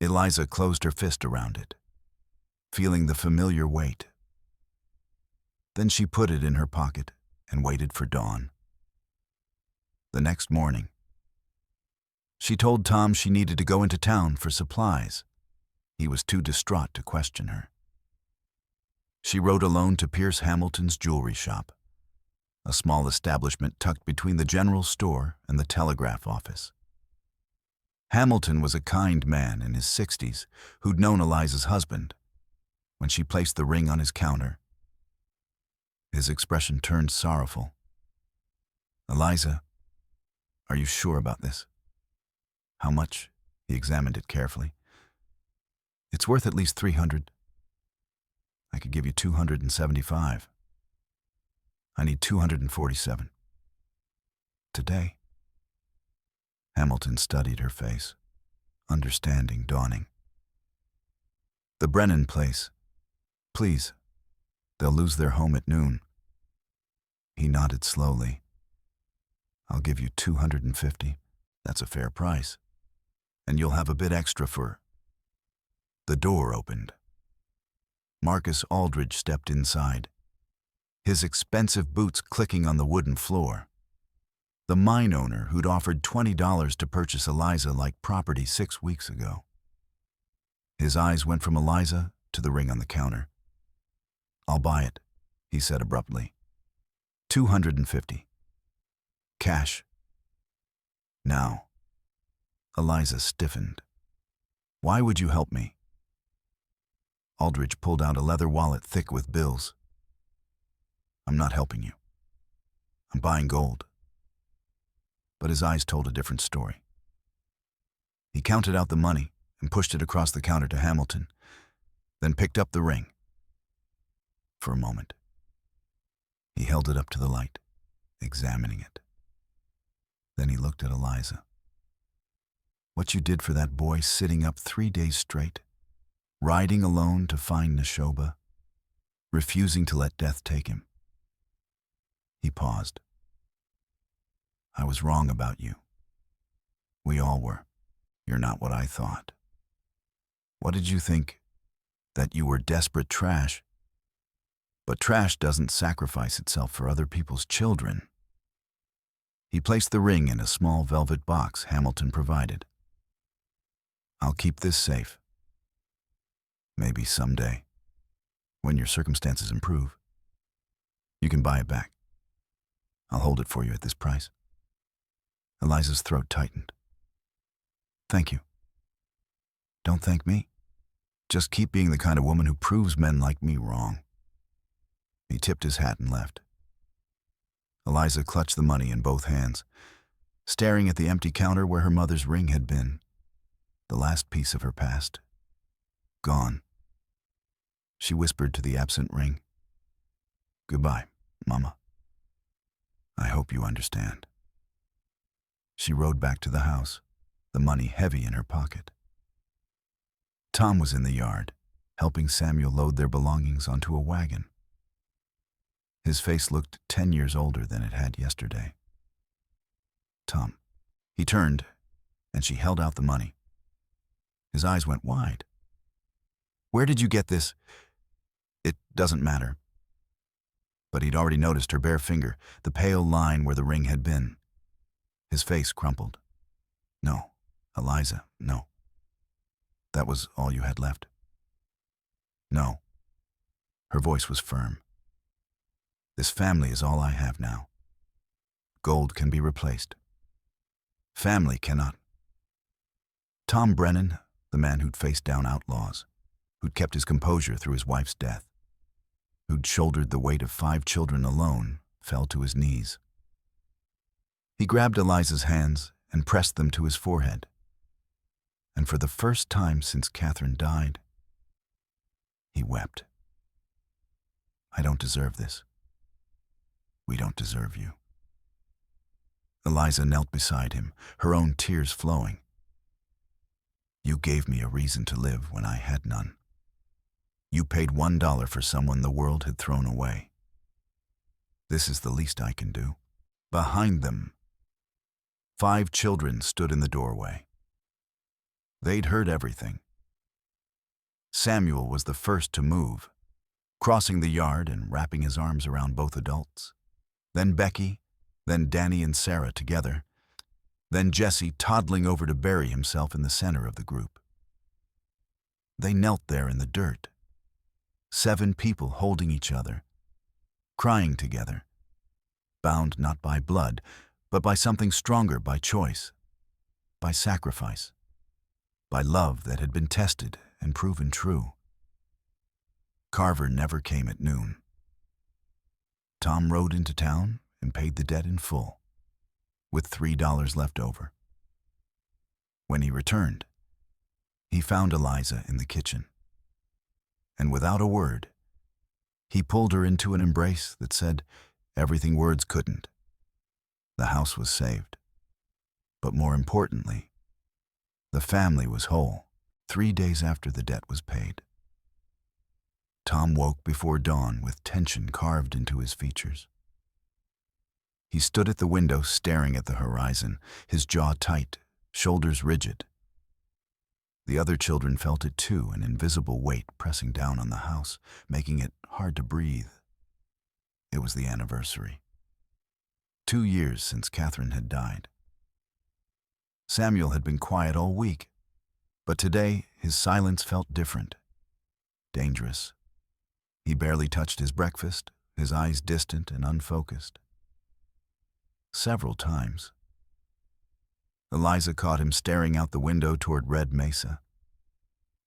Eliza closed her fist around it, feeling the familiar weight. Then she put it in her pocket and waited for dawn. The next morning, she told Tom she needed to go into town for supplies. He was too distraught to question her. She rode alone to Pierce Hamilton's jewelry shop, a small establishment tucked between the general store and the telegraph office. Hamilton was a kind man in his 60s who'd known Eliza's husband. When she placed the ring on his counter, his expression turned sorrowful. "Eliza, are you sure about this?" "How much?" He examined it carefully. "It's worth at least $300. I could give you $275. I need $247. Today." Hamilton studied her face, understanding dawning. "The Brennan place. Please. They'll lose their home at noon." He nodded slowly. "I'll give you $250. That's a fair price." and you'll have a bit extra for... The door opened. Marcus Aldridge stepped inside, his expensive boots clicking on the wooden floor. The mine owner who'd offered $20 to purchase Eliza-like property 6 weeks ago. His eyes went from Eliza to the ring on the counter. "I'll buy it," he said abruptly. $250. Cash. Now. Eliza stiffened. "Why would you help me?" Aldridge pulled out a leather wallet thick with bills. "I'm not helping you. I'm buying gold." But his eyes told a different story. He counted out the money and pushed it across the counter to Hamilton, then picked up the ring. For a moment, he held it up to the light, examining it. Then he looked at Eliza. "What you did for that boy sitting up 3 days straight, riding alone to find Neshoba, refusing to let death take him." He paused. "I was wrong about you. We all were. You're not what I thought. What did you think? That you were desperate trash? But trash doesn't sacrifice itself for other people's children." He placed the ring in a small velvet box Hamilton provided. "I'll keep this safe. Maybe someday, when your circumstances improve, you can buy it back. I'll hold it for you at this price." Eliza's throat tightened. "Thank you." "Don't thank me. Just keep being the kind of woman who proves men like me wrong." He tipped his hat and left. Eliza clutched the money in both hands, staring at the empty counter where her mother's ring had been, the last piece of her past. Gone. She whispered to the absent ring, "Goodbye, Mama. I hope you understand." She rode back to the house, the money heavy in her pocket. Tom was in the yard, helping Samuel load their belongings onto a wagon. His face looked 10 years older than it had yesterday. "Tom." He turned, and she held out the money. His eyes went wide. "Where did you get this?" "It doesn't matter." But he'd already noticed her bare finger, the pale line where the ring had been. His face crumpled. "No, Eliza, no. That was all you had left?" "No." Her voice was firm. "This family is all I have now. Gold can be replaced. Family cannot." Tom Brennan, the man who'd faced down outlaws, who'd kept his composure through his wife's death, who'd shouldered the weight of 5 children alone, fell to his knees. He grabbed Eliza's hands and pressed them to his forehead. And for the first time since Catherine died, he wept. "I don't deserve this. We don't deserve you." Eliza knelt beside him, her own tears flowing. "You gave me a reason to live when I had none. You paid $1 for someone the world had thrown away. This is the least I can do." Behind them, 5 children stood in the doorway. They'd heard everything. Samuel was the first to move, crossing the yard and wrapping his arms around both adults. Then Becky, then Danny and Sarah together, then Jesse toddling over to bury himself in the center of the group. They knelt there in the dirt, 7 people holding each other, crying together, bound not by blood, but by something stronger, by choice, by sacrifice, by love that had been tested and proven true. Carver never came at noon. Tom rode into town and paid the debt in full, with $3 left over. When he returned, he found Eliza in the kitchen. And without a word, he pulled her into an embrace that said everything words couldn't. The house was saved. But more importantly, the family was whole 3 days after the debt was paid. Tom woke before dawn with tension carved into his features. He stood at the window staring at the horizon, his jaw tight, shoulders rigid, The other children felt it too, an invisible weight pressing down on the house, making it hard to breathe. It was the anniversary. 2 years since Catherine had died. Samuel had been quiet all week, but today his silence felt different, dangerous. He barely touched his breakfast, his eyes distant and unfocused. Several times, Eliza caught him staring out the window toward Red Mesa,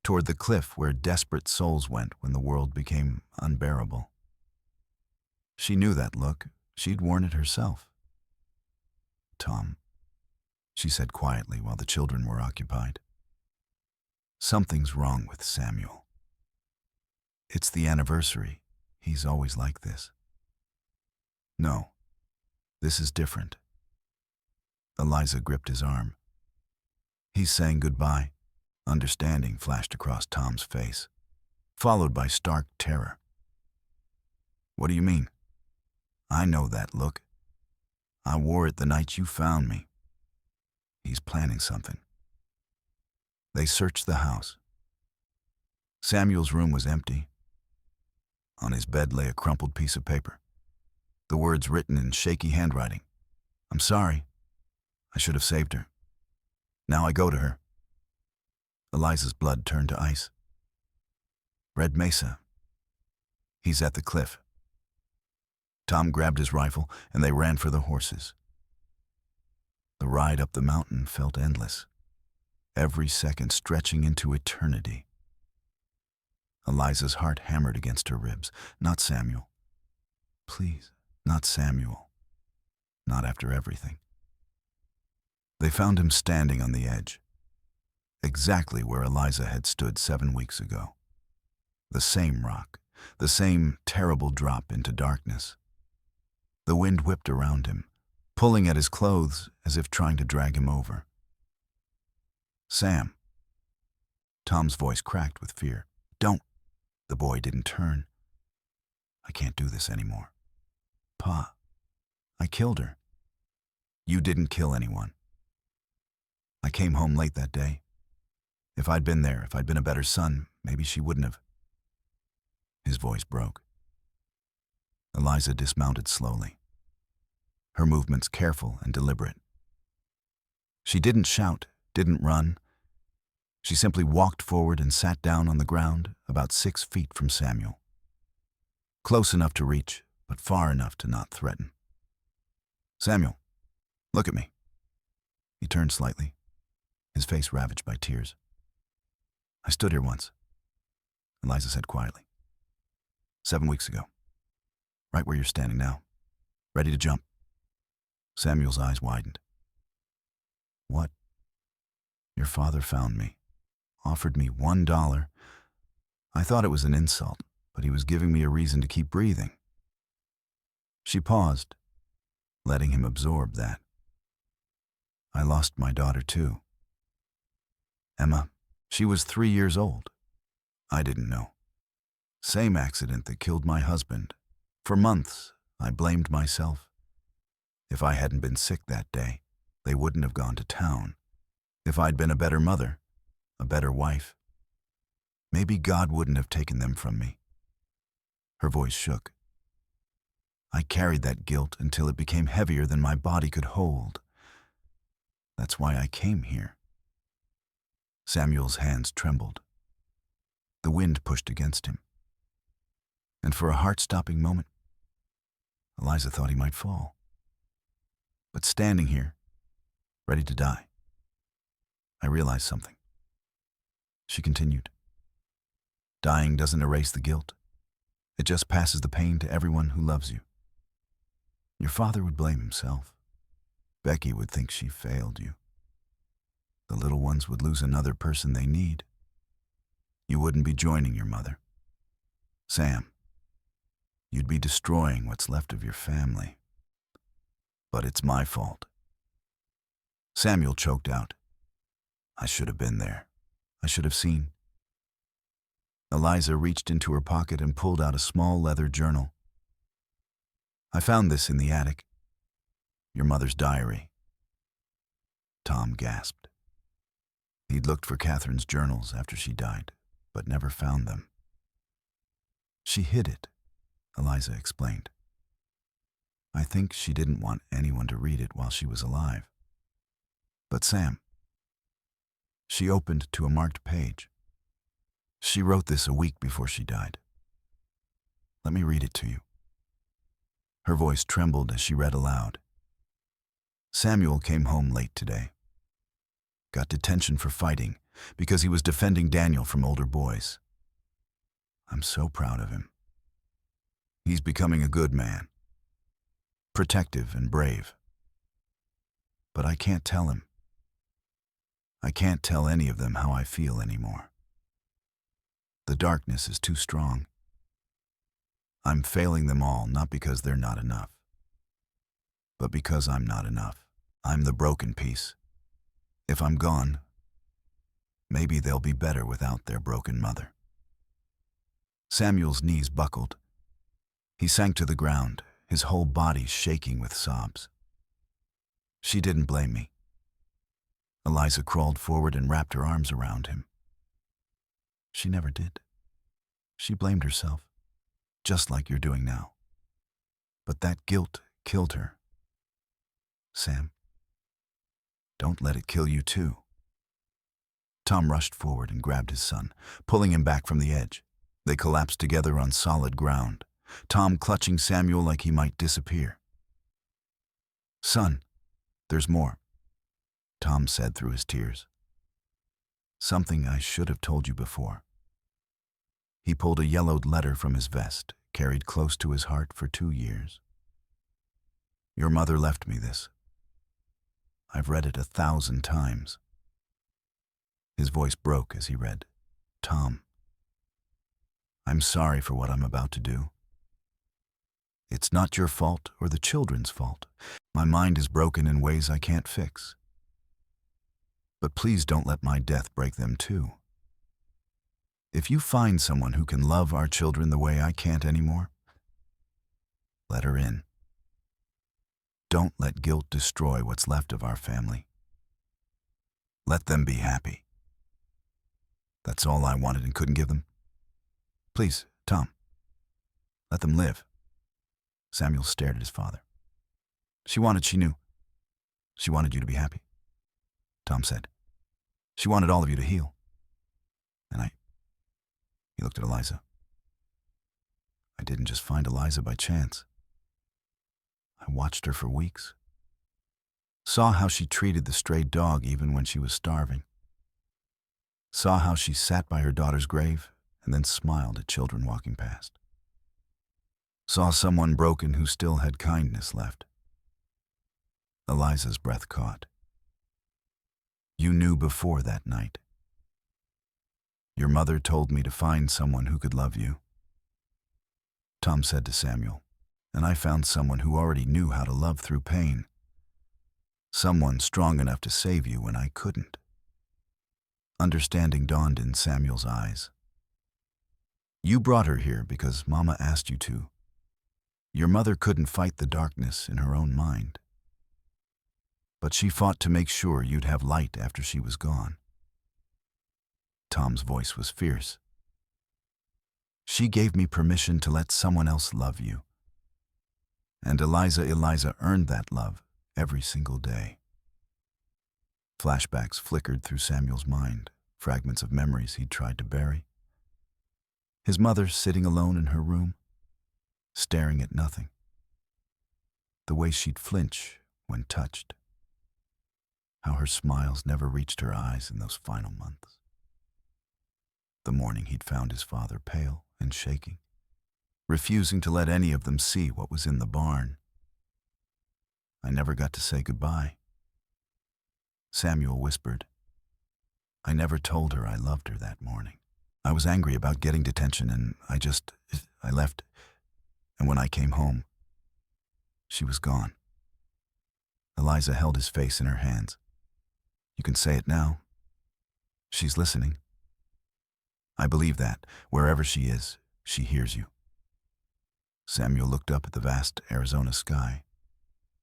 toward the cliff where desperate souls went when the world became unbearable. She knew that look. She'd worn it herself. "Tom," she said quietly while the children were occupied. "Something's wrong with Samuel. It's the anniversary. He's always like this." "No, this is different." Eliza gripped his arm. "He's saying goodbye." Understanding flashed across Tom's face, followed by stark terror. "What do you mean?" "I know that look. I wore it the night you found me. He's planning something." They searched the house. Samuel's room was empty. On his bed lay a crumpled piece of paper, the words written in shaky handwriting. "I'm sorry. I should have saved her. Now I go to her." Eliza's blood turned to ice. "Red Mesa. He's at the cliff." Tom grabbed his rifle and they ran for the horses. The ride up the mountain felt endless, every second stretching into eternity. Eliza's heart hammered against her ribs. Not Samuel. Please, not Samuel. Not after everything. They found him standing on the edge, exactly where Eliza had stood 7 weeks ago. The same rock, the same terrible drop into darkness. The wind whipped around him, pulling at his clothes as if trying to drag him over. "Sam." Tom's voice cracked with fear. "Don't." The boy didn't turn. "I can't do this anymore. Pa, I killed her." "You didn't kill anyone." "I came home late that day. If I'd been there, if I'd been a better son, maybe she wouldn't have." His voice broke. Eliza dismounted slowly, her movements careful and deliberate. She didn't shout, didn't run. She simply walked forward and sat down on the ground about 6 feet from Samuel. Close enough to reach, but far enough to not threaten. "Samuel, look at me." He turned slightly, his face ravaged by tears. "I stood here once," Eliza said quietly. 7 weeks ago. Right where you're standing now, ready to jump." Samuel's eyes widened. "What?" "Your father found me, offered me $1. I thought it was an insult, but he was giving me a reason to keep breathing." She paused, letting him absorb that. "I lost my daughter too. Emma, she was 3 years old. I didn't know. Same accident that killed my husband. For months, I blamed myself. If I hadn't been sick that day, they wouldn't have gone to town. If I'd been a better mother, a better wife, maybe God wouldn't have taken them from me." Her voice shook. "I carried that guilt until it became heavier than my body could hold. That's why I came here." Samuel's hands trembled. The wind pushed against him. And for a heart-stopping moment, Eliza thought he might fall. But standing here, ready to die, I realized something. She continued. "Dying doesn't erase the guilt. It just passes the pain to everyone who loves you. Your father would blame himself. Becky would think she failed you. The little ones would lose another person they need. You wouldn't be joining your mother. Sam, you'd be destroying what's left of your family. But it's my fault." Samuel choked out. "I should have been there. I should have seen." Eliza reached into her pocket and pulled out a small leather journal. "I found this in the attic. Your mother's diary." Tom gasped. He'd looked for Catherine's journals after she died, but never found them. She hid it, Eliza explained. I think she didn't want anyone to read it while she was alive. But Sam. She opened to a marked page. She wrote this a week before she died. Let me read it to you. Her voice trembled as she read aloud. Samuel came home late today. Got detention for fighting because he was defending Daniel from older boys. I'm so proud of him. He's becoming a good man. Protective and brave. But I can't tell him. I can't tell any of them how I feel anymore. The darkness is too strong. I'm failing them all, not because they're not enough, but because I'm not enough. I'm the broken piece. If I'm gone, maybe they'll be better without their broken mother. Samuel's knees buckled. He sank to the ground, his whole body shaking with sobs. She didn't blame me. Eliza crawled forward and wrapped her arms around him. She never did. She blamed herself, just like you're doing now. But that guilt killed her. Sam, don't let it kill you too. Tom rushed forward and grabbed his son, pulling him back from the edge. They collapsed together on solid ground, Tom clutching Samuel like he might disappear. Son, there's more, Tom said through his tears. Something I should have told you before. He pulled a yellowed letter from his vest, carried close to his heart for 2 years. Your mother left me this. I've read it 1,000 times. His voice broke as he read, Tom, I'm sorry for what I'm about to do. It's not your fault or the children's fault. My mind is broken in ways I can't fix. But please don't let my death break them too. If you find someone who can love our children the way I can't anymore, let her in. Don't let guilt destroy what's left of our family. Let them be happy. That's all I wanted and couldn't give them. Please, Tom, let them live. Samuel stared at his father. She knew. She wanted you to be happy, Tom said. She wanted all of you to heal. And he looked at Eliza. I didn't just find Eliza by chance. I watched her for weeks. Saw how she treated the stray dog even when she was starving. Saw how she sat by her daughter's grave and then smiled at children walking past. Saw someone broken who still had kindness left. Eliza's breath caught. You knew before that night. Your mother told me to find someone who could love you. Tom said to Samuel, and I found someone who already knew how to love through pain. Someone strong enough to save you when I couldn't. Understanding dawned in Samuel's eyes. You brought her here because Mama asked you to. Your mother couldn't fight the darkness in her own mind. But she fought to make sure you'd have light after she was gone. Tom's voice was fierce. She gave me permission to let someone else love you. And Eliza earned that love every single day. Flashbacks flickered through Samuel's mind, fragments of memories he'd tried to bury. His mother sitting alone in her room, staring at nothing. The way she'd flinch when touched. How her smiles never reached her eyes in those final months. The morning he'd found his father pale and shaking, refusing to let any of them see what was in the barn. I never got to say goodbye. Samuel whispered. I never told her I loved her that morning. I was angry about getting detention and I left. And when I came home, she was gone. Eliza held his face in her hands. You can say it now. She's listening. I believe that, wherever she is, she hears you. Samuel looked up at the vast Arizona sky,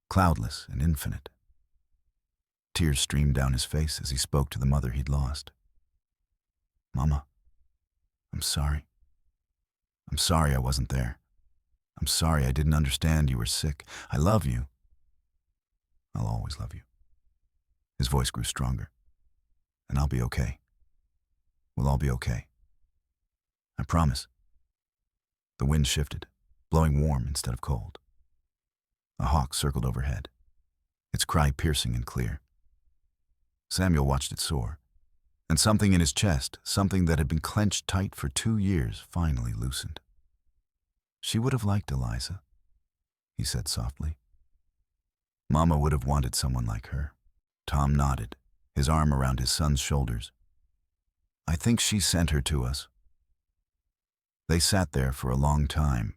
cloudless and infinite. Tears streamed down his face as he spoke to the mother he'd lost. "Mama, I'm sorry. I'm sorry I wasn't there. I'm sorry I didn't understand you were sick. I love you. I'll always love you." His voice grew stronger. "And I'll be okay. We'll all be okay. I promise." The wind shifted, blowing warm instead of cold. A hawk circled overhead, its cry piercing and clear. Samuel watched it soar, and something in his chest, something that had been clenched tight for 2 years, finally loosened. "She would have liked Eliza," he said softly. "Mama would have wanted someone like her." Tom nodded, his arm around his son's shoulders. "I think she sent her to us." They sat there for a long time.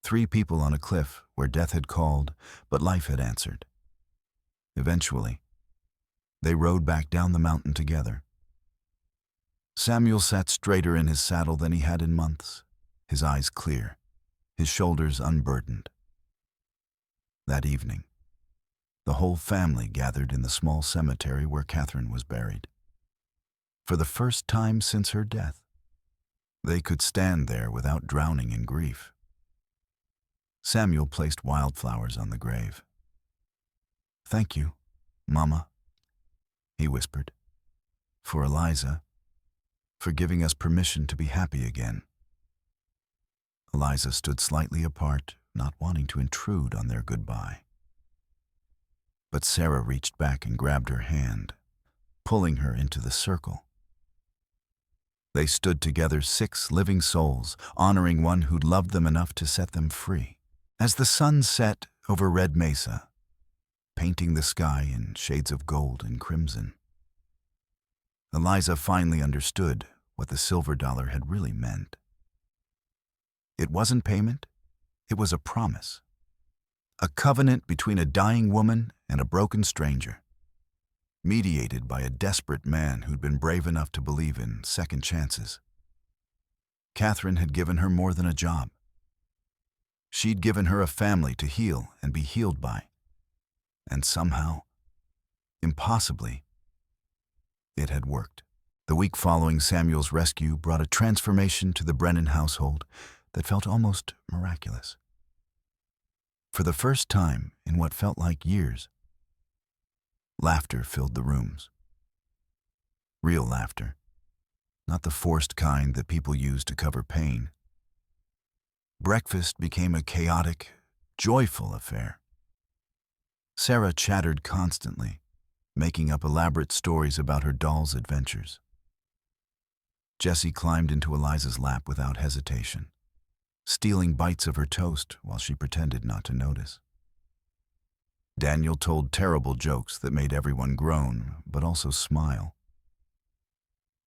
3 people on a cliff where death had called, but life had answered. Eventually, they rode back down the mountain together. Samuel sat straighter in his saddle than he had in months, his eyes clear, his shoulders unburdened. That evening, the whole family gathered in the small cemetery where Catherine was buried. For the first time since her death, they could stand there without drowning in grief. Samuel placed wildflowers on the grave. "Thank you, Mama," he whispered, "for Eliza, for giving us permission to be happy again." Eliza stood slightly apart, not wanting to intrude on their goodbye. But Sarah reached back and grabbed her hand, pulling her into the circle. They stood together, 6 living souls, honoring one who'd loved them enough to set them free. As the sun set over Red Mesa, painting the sky in shades of gold and crimson, Eliza finally understood what the silver dollar had really meant. It wasn't payment, it was a promise. A covenant between a dying woman and a broken stranger, mediated by a desperate man who'd been brave enough to believe in second chances. Catherine had given her more than a job. She'd given her a family to heal and be healed by. And somehow, impossibly, it had worked. The week following Samuel's rescue brought a transformation to the Brennan household that felt almost miraculous. For the first time in what felt like years, laughter filled the rooms. Real laughter, not the forced kind that people use to cover pain. Breakfast became a chaotic, joyful affair. Sarah chattered constantly, making up elaborate stories about her doll's adventures. Jessie climbed into Eliza's lap without hesitation, stealing bites of her toast while she pretended not to notice. Daniel told terrible jokes that made everyone groan, but also smile.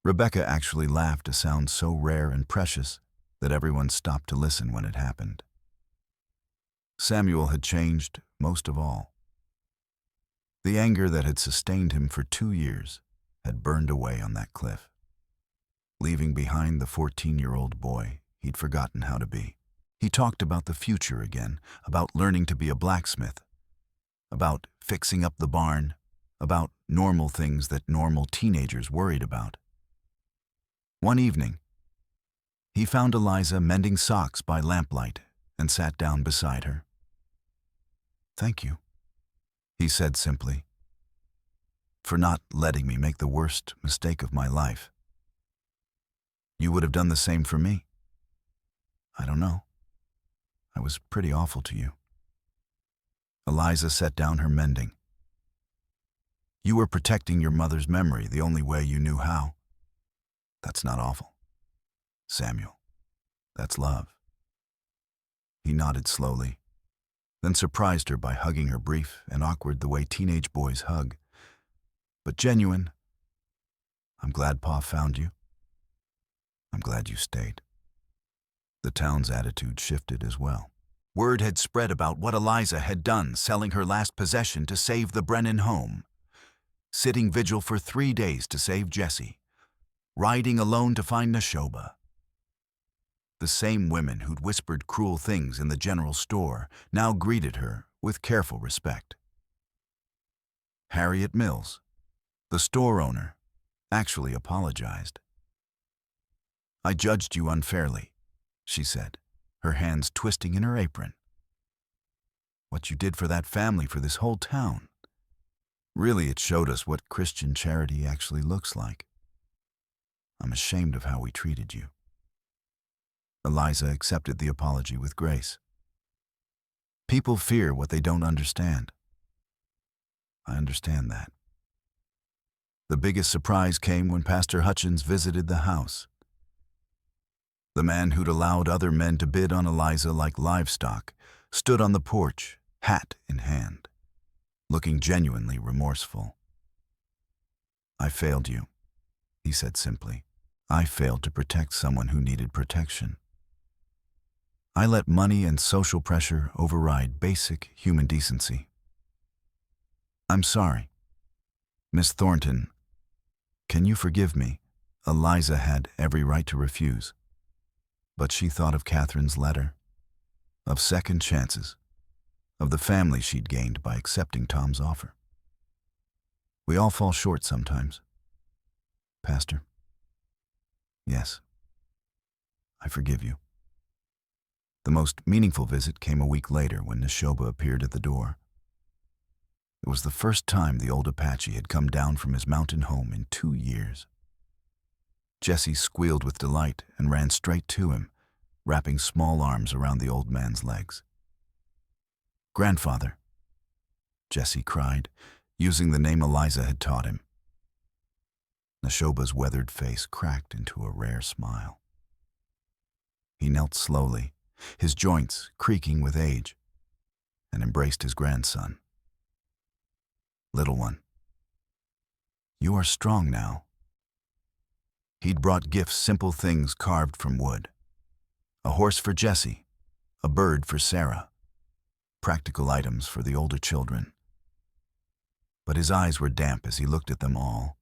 Rebecca actually laughed a sound so rare and precious that everyone stopped to listen when it happened. Samuel had changed most of all. The anger that had sustained him for 2 years had burned away on that cliff, leaving behind the 14-year-old boy he'd forgotten how to be. He talked about the future again, about learning to be a blacksmith, about fixing up the barn, about normal things that normal teenagers worried about. One evening, he found Eliza mending socks by lamplight and sat down beside her. "Thank you," he said simply, "for not letting me make the worst mistake of my life. You would have done the same for me." "I don't know. I was pretty awful to you." Eliza set down her mending. "You were protecting your mother's memory the only way you knew how. That's not awful, Samuel. That's love." He nodded slowly, then surprised her by hugging her brief and awkward the way teenage boys hug. "But genuine. I'm glad Pa found you. I'm glad you stayed." The town's attitude shifted as well. Word had spread about what Eliza had done, selling her last possession to save the Brennan home, sitting vigil for 3 days to save Jessie, riding alone to find Neshoba. The same women who'd whispered cruel things in the general store now greeted her with careful respect. Harriet Mills, the store owner, actually apologized. "I judged you unfairly," she said, her hands twisting in her apron. "What you did for that family, for this whole town. Really, it showed us what Christian charity actually looks like. I'm ashamed of how we treated you." Eliza accepted the apology with grace. People fear what they don't understand. I understand that. The biggest surprise came when Pastor Hutchins visited the house. The man who'd allowed other men to bid on Eliza like livestock stood on the porch, hat in hand, looking genuinely remorseful. "I failed you," he said simply. "I failed to protect someone who needed protection. I let money and social pressure override basic human decency. I'm sorry. Miss Thornton, can you forgive me?" Eliza had every right to refuse. But she thought of Catherine's letter, of second chances, of the family she'd gained by accepting Tom's offer. "We all fall short sometimes, Pastor. Yes, I forgive you." The most meaningful visit came a week later when Neshoba appeared at the door. It was the first time the old Apache had come down from his mountain home in 2 years. Jesse squealed with delight and ran straight to him, wrapping small arms around the old man's legs. "Grandfather," Jesse cried, using the name Eliza had taught him. Neshoba's weathered face cracked into a rare smile. He knelt slowly, his joints creaking with age, and embraced his grandson. "Little one, you are strong now." He'd brought gifts, simple things carved from wood. A horse for Jesse, a bird for Sarah, practical items for the older children. But his eyes were damp as he looked at them all,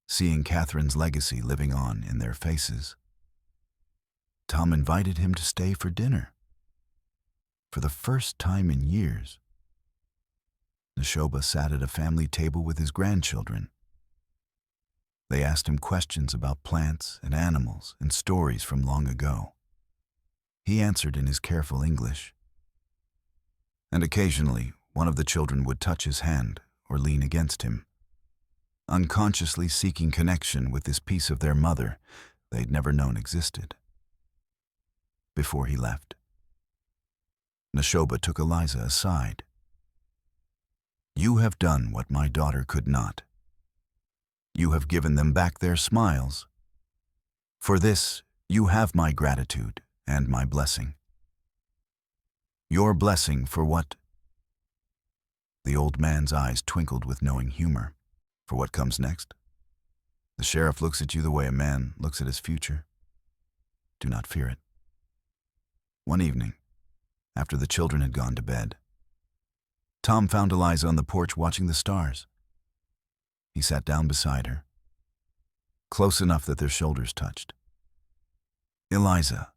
seeing Catherine's legacy living on in their faces. Tom invited him to stay for dinner. For the first time in years, Neshoba sat at a family table with his grandchildren. They asked him questions about plants and animals and stories from long ago. He answered in his careful English. And occasionally, one of the children would touch his hand or lean against him, unconsciously seeking connection with this piece of their mother they'd never known existed. Before he left, Neshoba took Eliza aside. "You have done what my daughter could not. You have given them back their smiles. For this, you have my gratitude and my blessing." "Your blessing for what?" The old man's eyes twinkled with knowing humor. "For what comes next? The sheriff looks at you the way a man looks at his future. Do not fear it." One evening, after the children had gone to bed, Tom found Eliza on the porch watching the stars. He sat down beside her, close enough that their shoulders touched. "Eliza,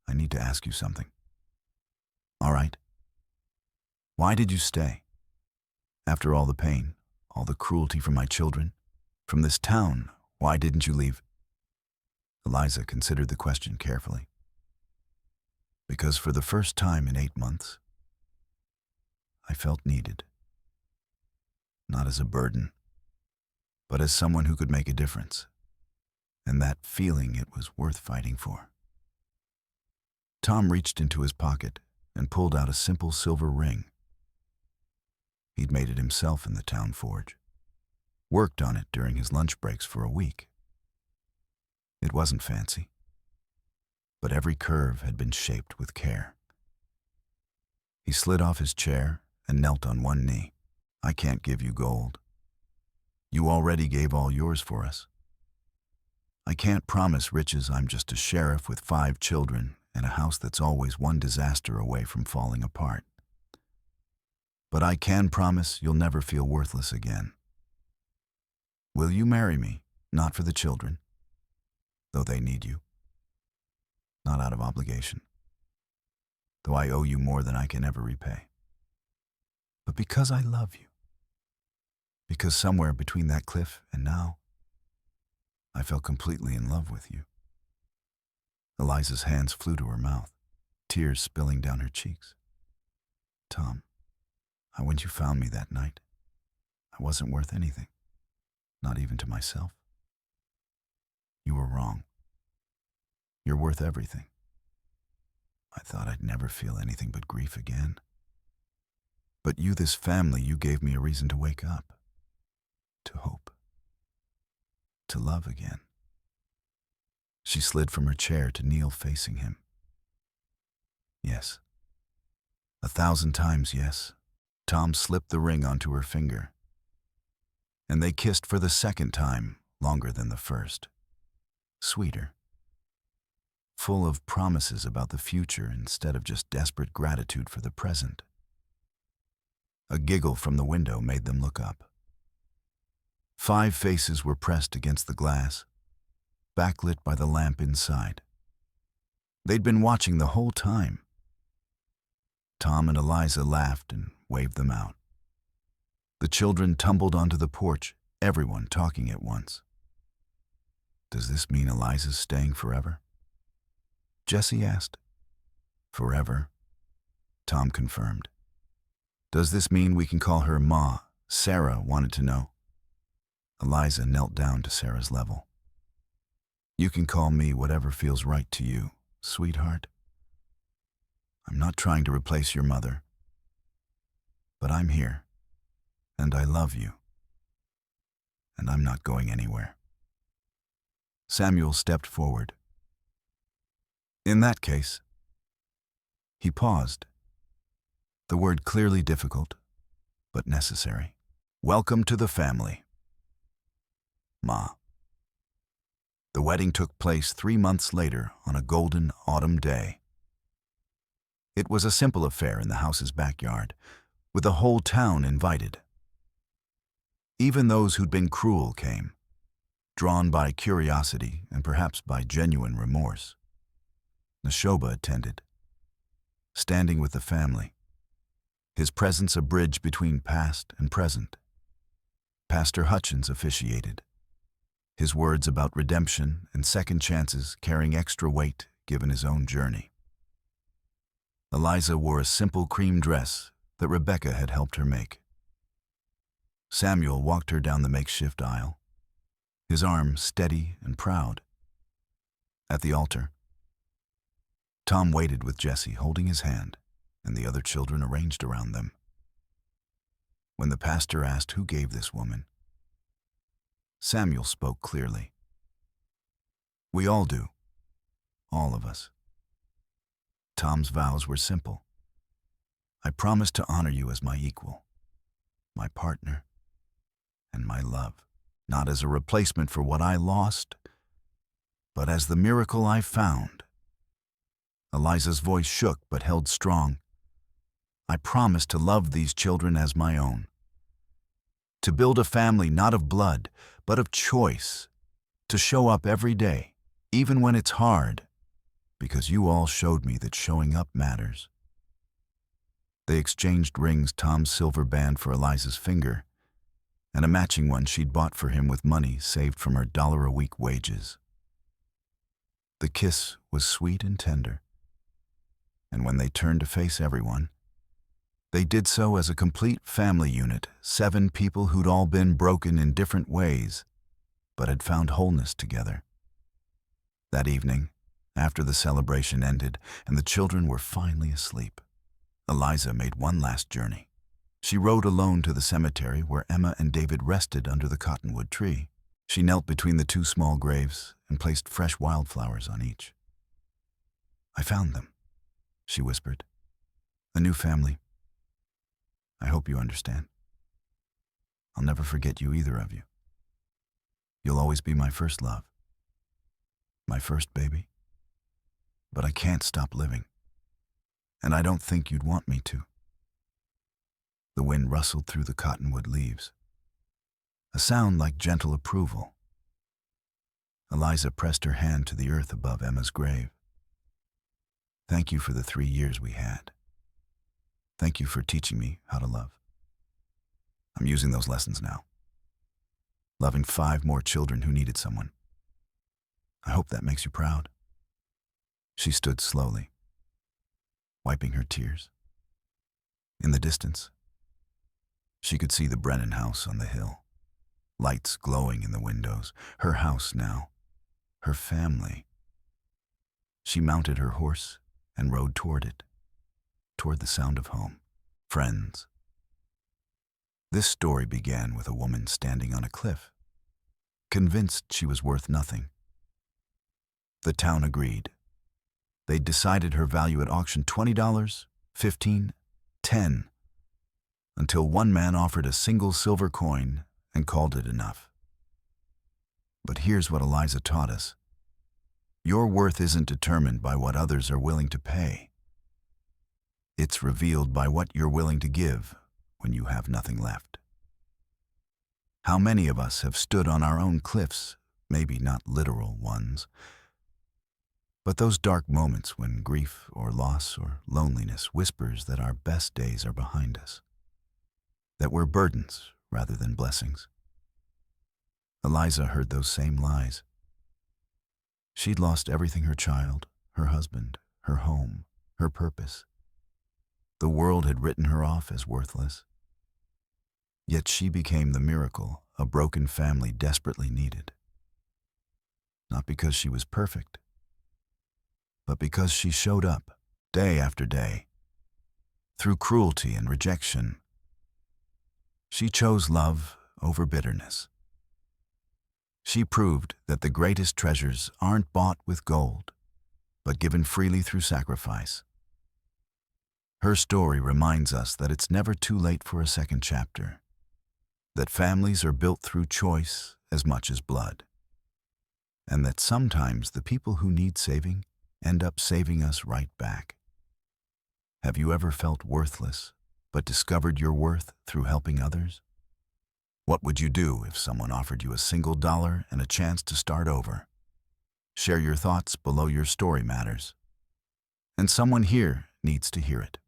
I need to ask you something." "All right." "Why did you stay? After all the pain, all the cruelty from my children, from this town, why didn't you leave?" Eliza considered the question carefully. "Because for the first time in 8 months, I felt needed. Not as a burden, but as someone who could make a difference. And that feeling it was worth fighting for." Tom reached into his pocket and pulled out a simple silver ring. He'd made it himself in the town forge, worked on it during his lunch breaks for a week. It wasn't fancy, but every curve had been shaped with care. He slid off his chair and knelt on one knee. "I can't give you gold. You already gave all yours for us. I can't promise riches. I'm just a sheriff with 5 children and a house that's always one disaster away from falling apart. But I can promise you'll never feel worthless again. Will you marry me, not for the children, though they need you? Not out of obligation, though I owe you more than I can ever repay, but because I love you." Because somewhere between that cliff and now, I fell completely in love with you. Eliza's hands flew to her mouth, tears spilling down her cheeks. Tom, when you found me that night, I wasn't worth anything, not even to myself. You were wrong. You're worth everything. I thought I'd never feel anything but grief again. But you, this family, you gave me a reason to wake up, to hope, to love again. She slid from her chair to kneel facing him. Yes. 1,000 times yes. Tom slipped the ring onto her finger, and they kissed for the second time, longer than the first. Sweeter. Full of promises about the future instead of just desperate gratitude for the present. A giggle from the window made them look up. 5 faces were pressed against the glass, backlit by the lamp inside. They'd been watching the whole time. Tom and Eliza laughed and waved them out. The children tumbled onto the porch, everyone talking at once. Does this mean Eliza's staying forever? Jessie asked. Forever, Tom confirmed. Does this mean we can call her Ma? Sarah wanted to know. Eliza knelt down to Sarah's level. You can call me whatever feels right to you, sweetheart. I'm not trying to replace your mother, but I'm here, and I love you, and I'm not going anywhere. Samuel stepped forward. In that case, he paused, the word clearly difficult, but necessary. Welcome to the family, Ma. The wedding took place 3 months later on a golden autumn day. It was a simple affair in the house's backyard, with the whole town invited. Even those who'd been cruel came, drawn by curiosity and perhaps by genuine remorse. Neshoba attended, standing with the family, his presence a bridge between past and present. Pastor Hutchins officiated, his words about redemption and second chances carrying extra weight given his own journey. Eliza wore a simple cream dress that Rebecca had helped her make. Samuel walked her down the makeshift aisle, his arm steady and proud. At the altar, Tom waited with Jessie holding his hand, and the other children arranged around them. When the pastor asked who gave this woman, Samuel spoke clearly. We all do, all of us. Tom's vows were simple. I promise to honor you as my equal, my partner, and my love, not as a replacement for what I lost, but as the miracle I found. Eliza's voice shook but held strong. I promise to love these children as my own, to build a family not of blood, but of choice, to show up every day, even when it's hard, because you all showed me that showing up matters. They exchanged rings, Tom's silver band for Eliza's finger, and a matching one she'd bought for him with money saved from her $1-a-week wages. The kiss was sweet and tender, and when they turned to face everyone, they did so as a complete family unit, 7 people who'd all been broken in different ways, but had found wholeness together. That evening, after the celebration ended and the children were finally asleep, Eliza made one last journey. She rode alone to the cemetery where Emma and David rested under the cottonwood tree. She knelt between the 2 small graves and placed fresh wildflowers on each. I found them, she whispered. A new family. I hope you understand. I'll never forget you, either of you. You'll always be my first love, my first baby. But I can't stop living, and I don't think you'd want me to. The wind rustled through the cottonwood leaves, a sound like gentle approval. Eliza pressed her hand to the earth above Emma's grave. Thank you for the 3 years we had. Thank you for teaching me how to love. I'm using those lessons now, loving 5 more children who needed someone. I hope that makes you proud. She stood slowly, wiping her tears. In the distance, she could see the Brennan house on the hill, lights glowing in the windows. Her house now, her family. She mounted her horse and rode toward it, toward the sound of home, friends. This story began with a woman standing on a cliff, convinced she was worth nothing. The town agreed. They decided her value at auction $20, $15, $10, until one man offered a single silver coin and called it enough. But here's what Eliza taught us. Your worth isn't determined by what others are willing to pay. It's revealed by what you're willing to give when you have nothing left. How many of us have stood on our own cliffs, maybe not literal ones, but those dark moments when grief or loss or loneliness whispers that our best days are behind us, that we're burdens rather than blessings. Eliza heard those same lies. She'd lost everything: her child, her husband, her home, her purpose. The world had written her off as worthless. Yet she became the miracle a broken family desperately needed. Not because she was perfect, but because she showed up day after day. Through cruelty and rejection, she chose love over bitterness. She proved that the greatest treasures aren't bought with gold, but given freely through sacrifice. Her story reminds us that it's never too late for a second chapter, that families are built through choice as much as blood, and that sometimes the people who need saving end up saving us right back. Have you ever felt worthless, but discovered your worth through helping others? What would you do if someone offered you a single dollar and a chance to start over? Share your thoughts below. Your story matters, and someone here needs to hear it.